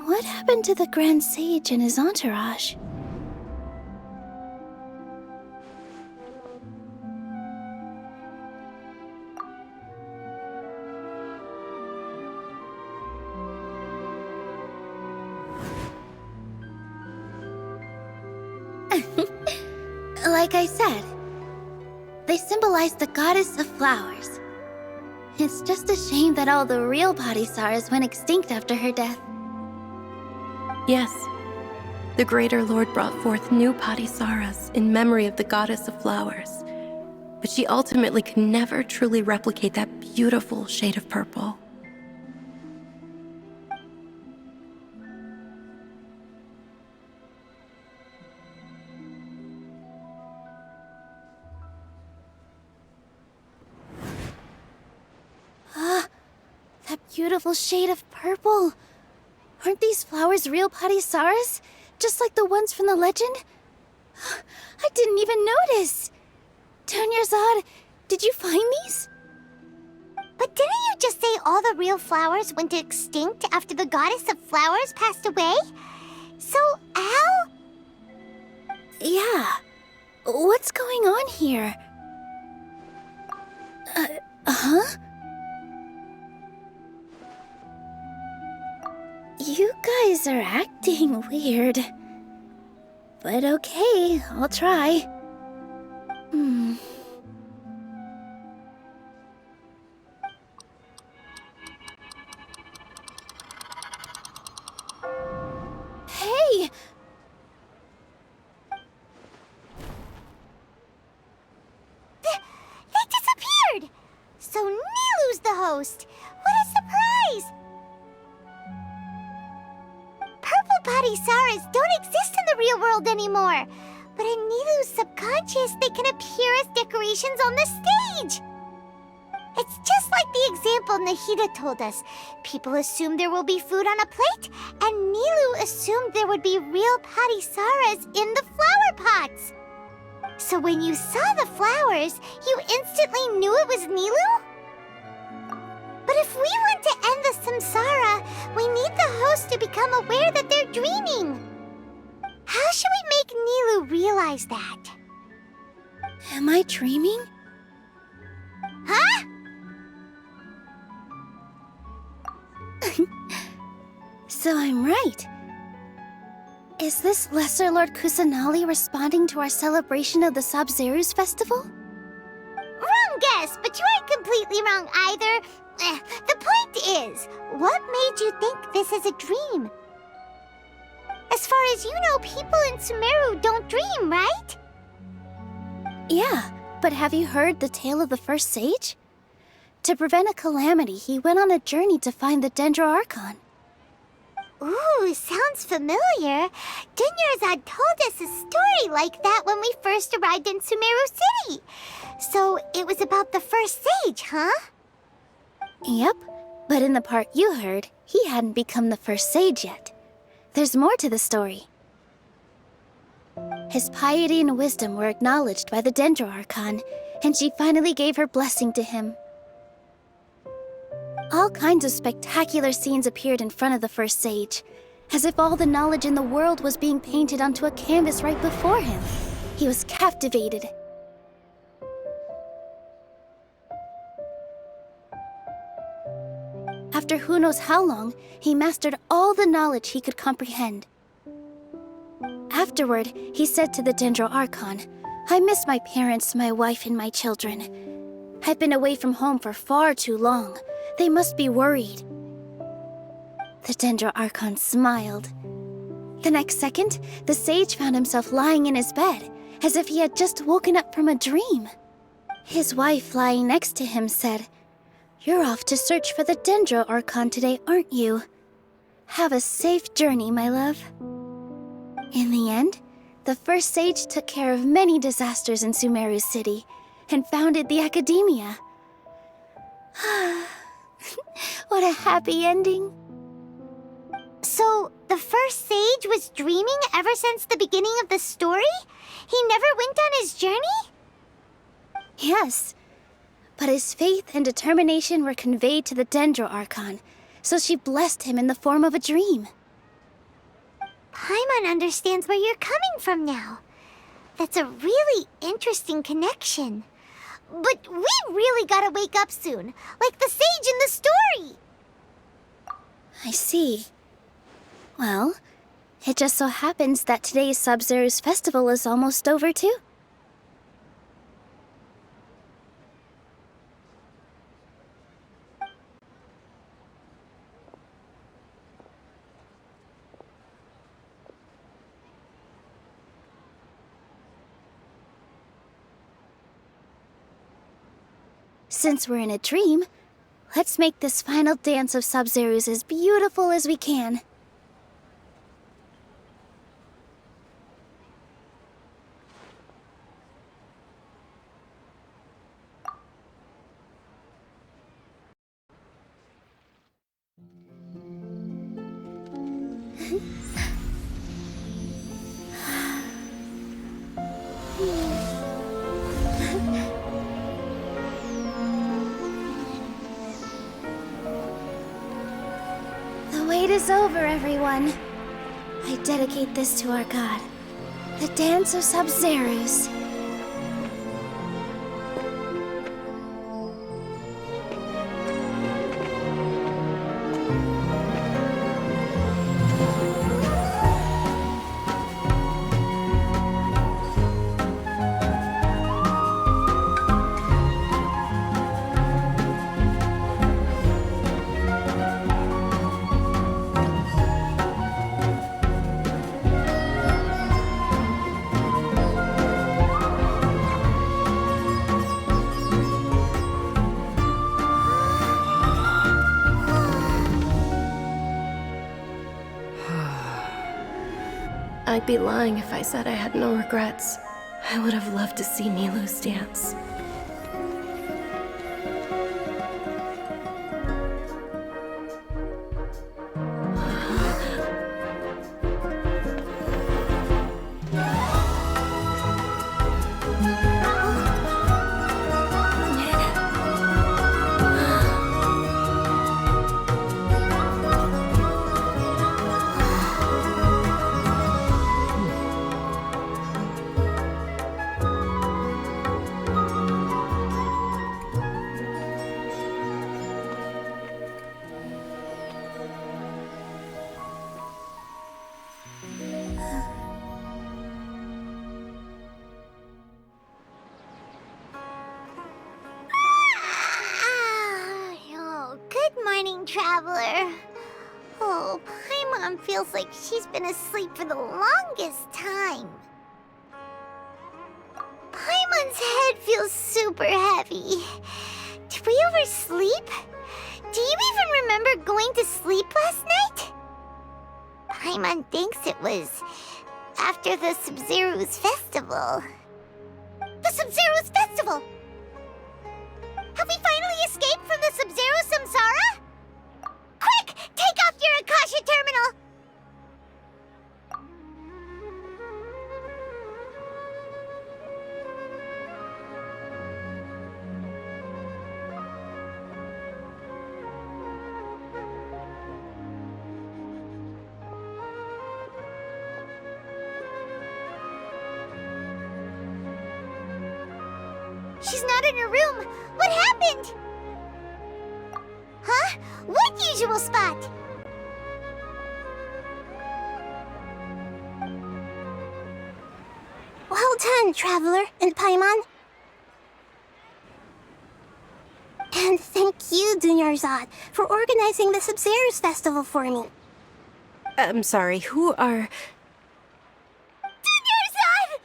What happened to the Grand Sage and his entourage? Like I said, they symbolize the goddess of flowers. It's just a shame that all the real Padisaras went extinct after her death. Yes, the Greater Lord brought forth new Padisaras in memory of the goddess of flowers, but she ultimately could never truly replicate that beautiful shade of purple. That beautiful shade of purple. Aren't these flowers real Padisaras? Just like the ones from the legend? I didn't even notice. Dunyarzad, did you find these? But didn't you just say all the real flowers went extinct after the goddess of flowers passed away? So, how? Yeah. What's going on here? Huh? You guys are acting weird. But okay, I'll try. Hey! They disappeared! So Nilu's the host! What a surprise! Purple Padisaras don't exist in the real world anymore. But in Nilu's subconscious, they can appear as decorations on the stage. It's just like the example Nahida told us. People assumed there will be food on a plate, and Nilu assumed there would be real Padisaras in the flower pots. So when you saw the flowers, you instantly knew it was Nilu? But if we want to end the samsara, we need the host to become aware that they're dreaming. How should we make Nilu realize that? Am I dreaming? Huh? So I'm right. Is this Lesser Lord Kusanali responding to our celebration of the Sabzeruz festival? Wrong guess, but you aren't completely wrong either. The point is, what made you think this is a dream? As far as you know, people in Sumeru don't dream, right? Yeah, but have you heard the tale of the first sage? To prevent a calamity, he went on a journey to find the Dendro Archon. Ooh, sounds familiar. Dunyarzad told us a story like that when we first arrived in Sumeru City. So it was about the first sage, huh? Yep, but in the part you heard, he hadn't become the first sage yet. There's more to the story. His piety and wisdom were acknowledged by the Dendro Archon, and she finally gave her blessing to him. All kinds of spectacular scenes appeared in front of the first sage, as if all the knowledge in the world was being painted onto a canvas right before him. He was captivated. After who knows how long, he mastered all the knowledge he could comprehend. Afterward, he said to the Dendro Archon, "I miss my parents, my wife, and my children. I've been away from home for far too long. They must be worried." The Dendro Archon smiled. The next second, the sage found himself lying in his bed, as if he had just woken up from a dream. His wife, lying next to him, said, "You're off to search for the Dendro Archon today, aren't you? Have a safe journey, my love." In the end, the first sage took care of many disasters in Sumeru City and founded the Academia. What a happy ending. So, the first sage was dreaming ever since the beginning of the story? He never went on his journey? Yes. But his faith and determination were conveyed to the Dendro Archon, so she blessed him in the form of a dream. Paimon understands where you're coming from now. That's a really interesting connection. But we really gotta wake up soon, like the sage in the story. I see. Well, it just so happens that today's Sub-Zero's festival is almost over too. Since we're in a dream, let's make this final dance of Sub-Zero's as beautiful as we can. The wait is over, everyone. I dedicate this to our god, the Dance of Sub-Zero's. I'd be lying if I said I had no regrets. I would have loved to see Nilou's dance. Oh, good morning, traveler. Oh, Paimon feels like she's been asleep for the longest time. Paimon's head feels super heavy. Did we oversleep? Do you even remember going to sleep last night? Paimon thinks it was after the Sub-Zero's festival. The Sub-Zero's festival! Have we finally escaped from the Sub-Zero Samsara? Quick! Take off your Akasha terminal! She's not in her room. What happened? Huh? What usual spot? Well done, Traveler and Paimon. And thank you, Dunyarzad, for organizing the Sub-Zero's festival for me. I'm sorry, who are... Dunyarzad!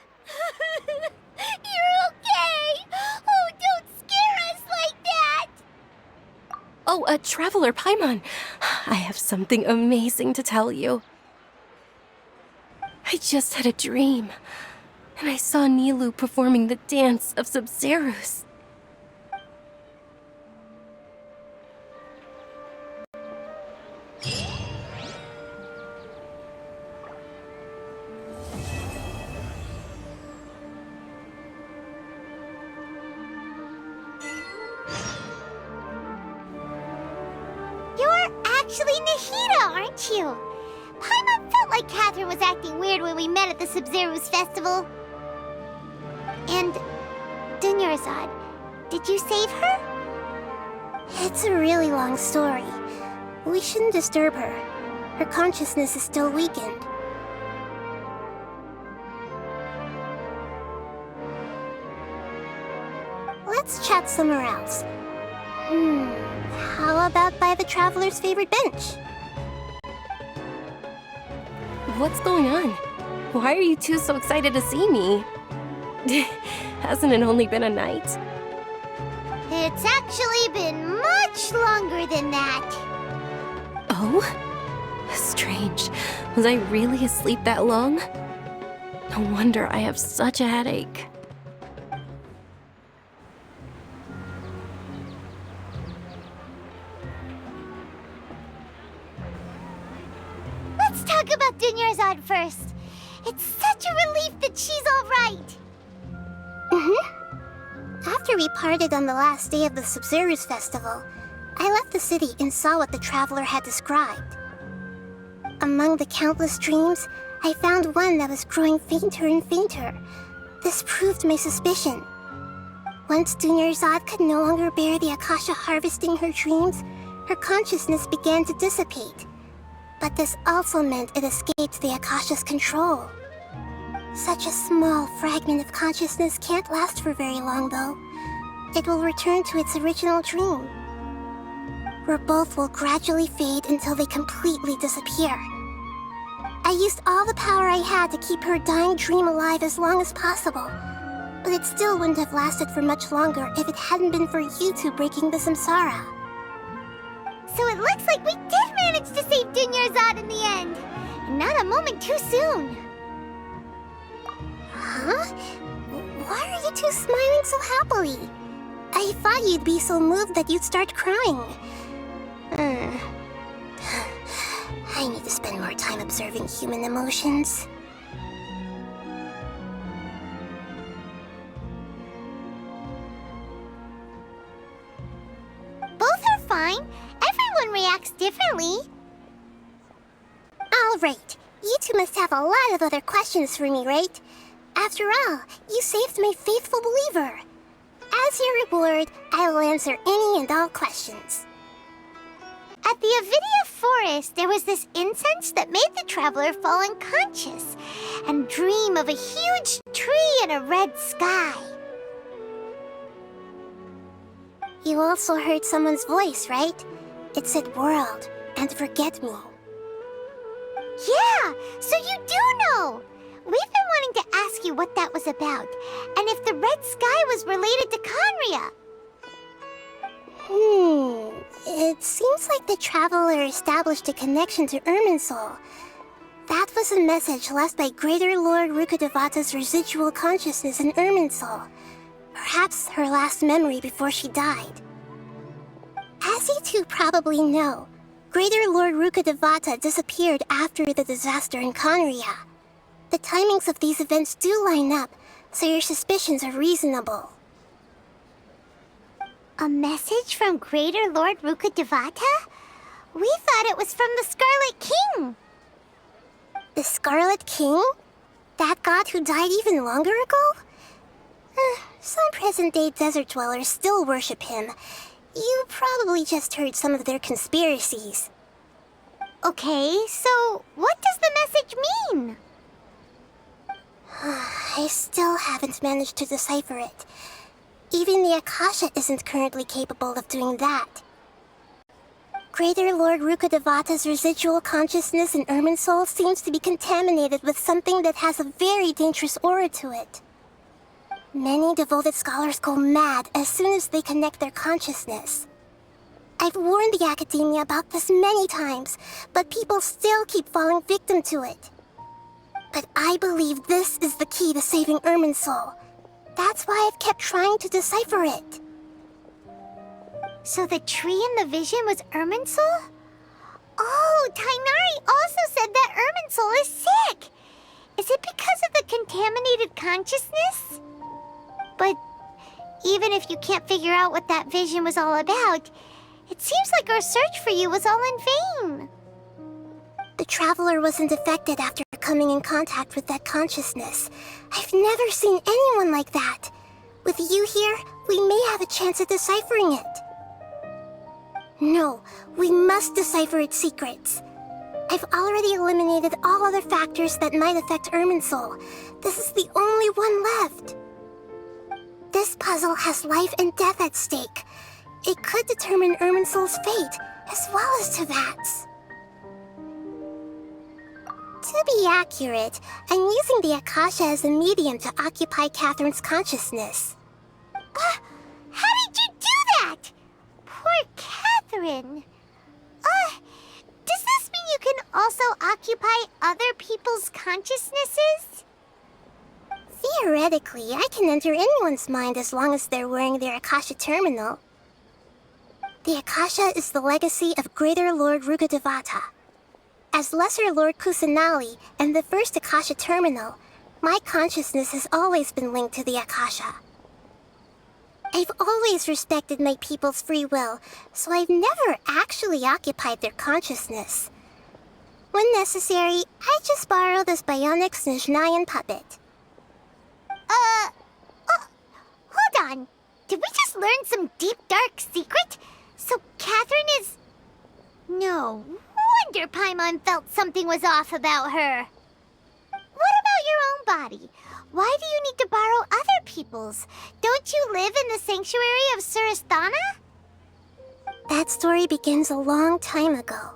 You're okay! Oh, don't scare us like that! Oh, Traveler Paimon. I have something amazing to tell you. I just had a dream, and I saw Nilou performing the dance of Sub-Zero's. met you. Paimon felt like Catherine was acting weird when we met at the Sub-Zero's festival. And Dunyarzad, did you save her? It's a really long story. We shouldn't disturb her. Her consciousness is still weakened. Let's chat somewhere else. How about by the Traveler's favorite bench? What's going on? Why are you two so excited to see me? Hasn't it only been a night? It's actually been much longer than that. Oh? Strange. Was I really asleep that long? No wonder I have such a headache. Let's talk about Dunyarzad first. It's such a relief that she's all right. After we parted on the last day of the Sub-Zero's festival, I left the city and saw what the Traveler had described. Among the countless dreams, I found one that was growing fainter and fainter. This proved my suspicion. Once Dunyarzad could no longer bear the Akasha harvesting her dreams, her consciousness began to dissipate. But this also meant it escaped the Akasha's control. Such a small fragment of consciousness can't last for very long, though. It will return to its original dream, where both will gradually fade until they completely disappear. I used all the power I had to keep her dying dream alive as long as possible, but it still wouldn't have lasted for much longer if it hadn't been for you two breaking the samsara. So it looks like we did manage to save Dunyarzad in the end. And not a moment too soon. Huh? Why are you two smiling so happily? I thought you'd be so moved that you'd start crying. I need to spend more time observing human emotions. Both are fine. Everyone reacts differently. All right. You two must have a lot of other questions for me, right? After all, you saved my faithful believer. As your reward, I will answer any and all questions. At the Avidia Forest, there was this incense that made the Traveler fall unconscious and dream of a huge tree and a red sky. You also heard someone's voice, right? It said world and forget me. Yeah, so you do know! We've been wanting to ask you what that was about, and if the red sky was related to Conria. It seems like the Traveler established a connection to Irminsul. That was a message left by Greater Lord Rukkhadevata's residual consciousness in Irminsul. Perhaps her last memory before she died. As you two probably know, Greater Lord Rukkhadevata disappeared after the disaster in Conria. The timings of these events do line up, so your suspicions are reasonable. A message from Greater Lord Rukkhadevata? We thought it was from the Scarlet King. The Scarlet King? That god who died even longer ago? Some present-day desert dwellers still worship him. You probably just heard some of their conspiracies. Okay, so what does the message mean? I still haven't managed to decipher it. Even the Akasha isn't currently capable of doing that. Greater Lord Rukkhadevata's residual consciousness in Irminsul seems to be contaminated with something that has a very dangerous aura to it. Many devoted scholars go mad as soon as they connect their consciousness. I've warned the Academia about this many times, but people still keep falling victim to it. But I believe this is the key to saving Irminsul. That's why I've kept trying to decipher it. So the tree in the vision was Irminsul? Oh, Tainari also said that Irminsul is sick! Is it because of the contaminated consciousness? But even if you can't figure out what that vision was all about, it seems like our search for you was all in vain. traveler wasn't affected after coming in contact with that consciousness. I've never seen anyone like that. With you here, we may have a chance at deciphering it. No, we must decipher its secrets. I've already eliminated all other factors that might affect Irminsul. This is the only one left. This puzzle has life and death at stake. It could determine Irminsul's fate, as well as Tevat's. To be accurate, I'm using the Akasha as a medium to occupy Catherine's consciousness. How did you do that? Poor Catherine. Does this mean you can also occupy other people's consciousnesses? Theoretically, I can enter anyone's mind as long as they're wearing their Akasha terminal. The Akasha is the legacy of Greater Lord Rukkhadevata. As Lesser Lord Kusanali and the first Akasha terminal, my consciousness has always been linked to the Akasha. I've always respected my people's free will, so I've never actually occupied their consciousness. When necessary, I just borrow this bionic Snezhnayan puppet. Hold on. Did we just learn some deep, dark secret? So Catherine is... No wonder Paimon felt something was off about her. What about your own body? Why do you need to borrow other people's? Don't you live in the sanctuary of Surasthana? That story begins a long time ago.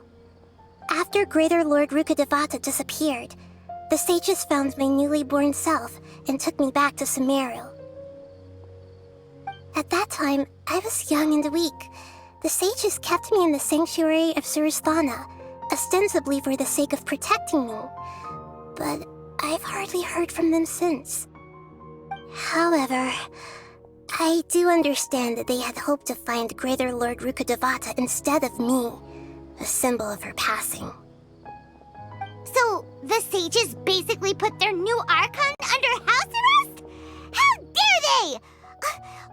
After Greater Lord Rukkhadevata disappeared, the sages found my newly born self and took me back to Sumeru. At that time, I was young and weak. The sages kept me in the sanctuary of Surasthana, ostensibly for the sake of protecting me. But I've hardly heard from them since. However, I do understand that they had hoped to find Greater Lord Rukkhadevata instead of me, a symbol of her passing. So, the sages basically put their new Archon under house arrest? How dare they!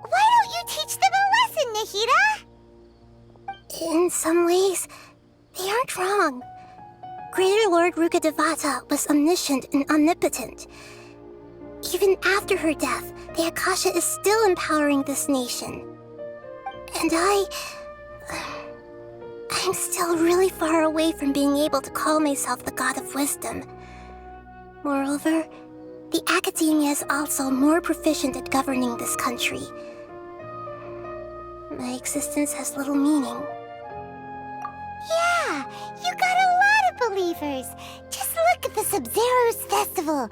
Why don't you teach them a lesson, Nahida? In some ways, they aren't wrong. Greater Lord Rukkhadevata was omniscient and omnipotent. Even after her death, the Akasha is still empowering this nation. And I'm still really far away from being able to call myself the God of Wisdom. Moreover, the Academia is also more proficient at governing this country. My existence has little meaning. Yeah, you got a lot of believers. Just look at the Sub-Zero's festival.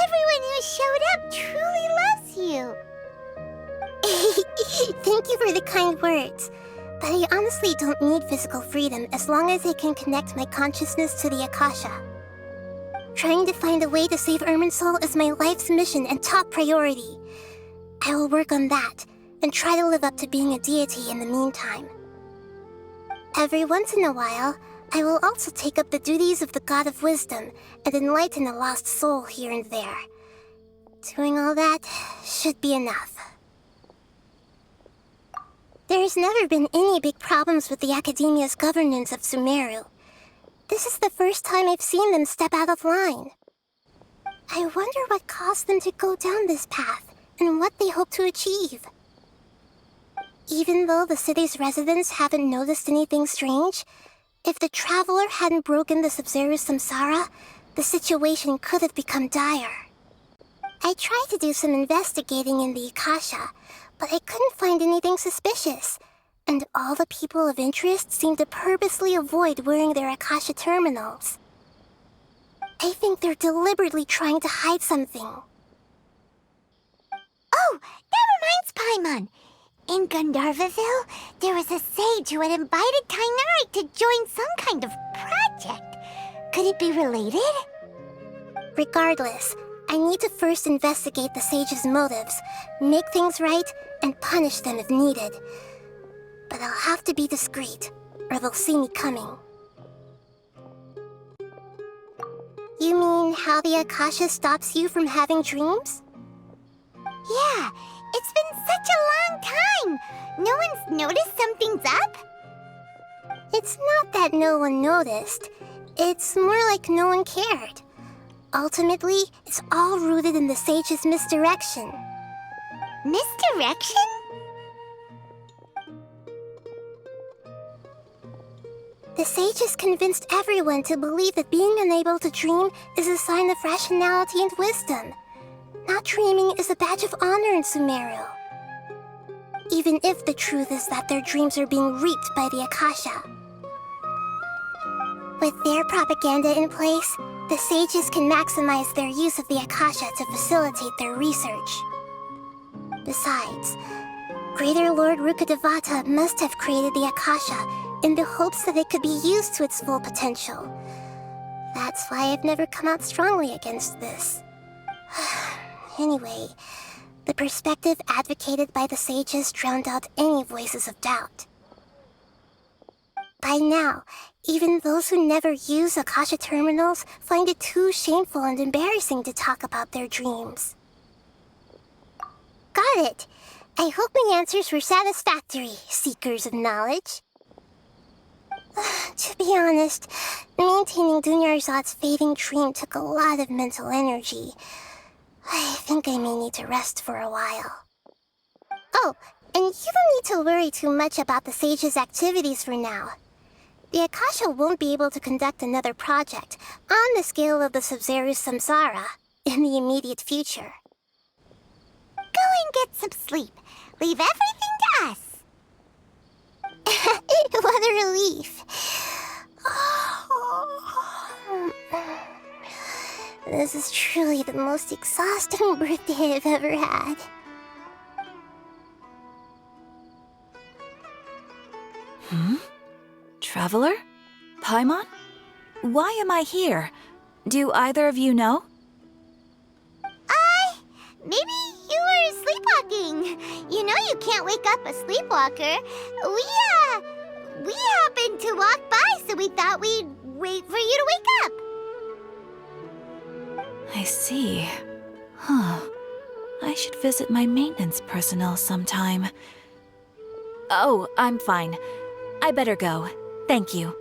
Everyone who showed up truly loves you. Thank you for the kind words. But I honestly don't need physical freedom as long as I can connect my consciousness to the Akasha. Trying to find a way to save Irminsul is my life's mission and top priority. I will work on that, and try to live up to being a deity in the meantime. Every once in a while, I will also take up the duties of the God of Wisdom and enlighten a lost soul here and there. Doing all that should be enough. There has never been any big problems with the Academia's governance of Sumeru. This is the first time I've seen them step out of line. I wonder what caused them to go down this path, and what they hope to achieve. Even though the city's residents haven't noticed anything strange, if the Traveler hadn't broken the Sub-Zero's samsara, the situation could have become dire. I tried to do some investigating in the Akasha, but I couldn't find anything suspicious, and all the people of interest seemed to purposely avoid wearing their Akasha terminals. I think they're deliberately trying to hide something. Oh, that reminds Paimon. In Gandharvaville, there was a sage who had invited Tainari to join some kind of project. Could it be related? Regardless, I need to first investigate the sage's motives, make things right, and punish them if needed. But I'll have to be discreet, or they'll see me coming. You mean how the Akasha stops you from having dreams? Yeah, it's been such a long time. No one's noticed something's up? It's not that no one noticed. It's more like no one cared. Ultimately, it's all rooted in the sage's misdirection. Misdirection? The sages convinced everyone to believe that being unable to dream is a sign of rationality and wisdom. Not dreaming is a badge of honor in Sumeru. Even if the truth is that their dreams are being reaped by the Akasha. With their propaganda in place, the sages can maximize their use of the Akasha to facilitate their research. Besides, Greater Lord Rukkhadevata must have created the Akasha in the hopes that it could be used to its full potential. That's why I've never come out strongly against this. Anyway, the perspective advocated by the sages drowned out any voices of doubt. By now, even those who never use Akasha terminals find it too shameful and embarrassing to talk about their dreams. Got it! I hope my answers were satisfactory, seekers of knowledge. To be honest, maintaining Dunyarzad's fading dream took a lot of mental energy. I think I may need to rest for a while. Oh, and you don't need to worry too much about the sage's activities for now. The Akasha won't be able to conduct another project on the scale of the Sub-Zero's Samsara in the immediate future. Go and get some sleep. Leave everything to us. What a relief. This is truly the most exhausting birthday I've ever had. Traveler? Paimon? Why am I here? Do either of you know? Maybe you were sleepwalking. You know you can't wake up a sleepwalker. We happened to walk by, so we thought we'd wait for you to wake up. I see. Huh. I should visit my maintenance personnel sometime. Oh, I'm fine. I better go. Thank you.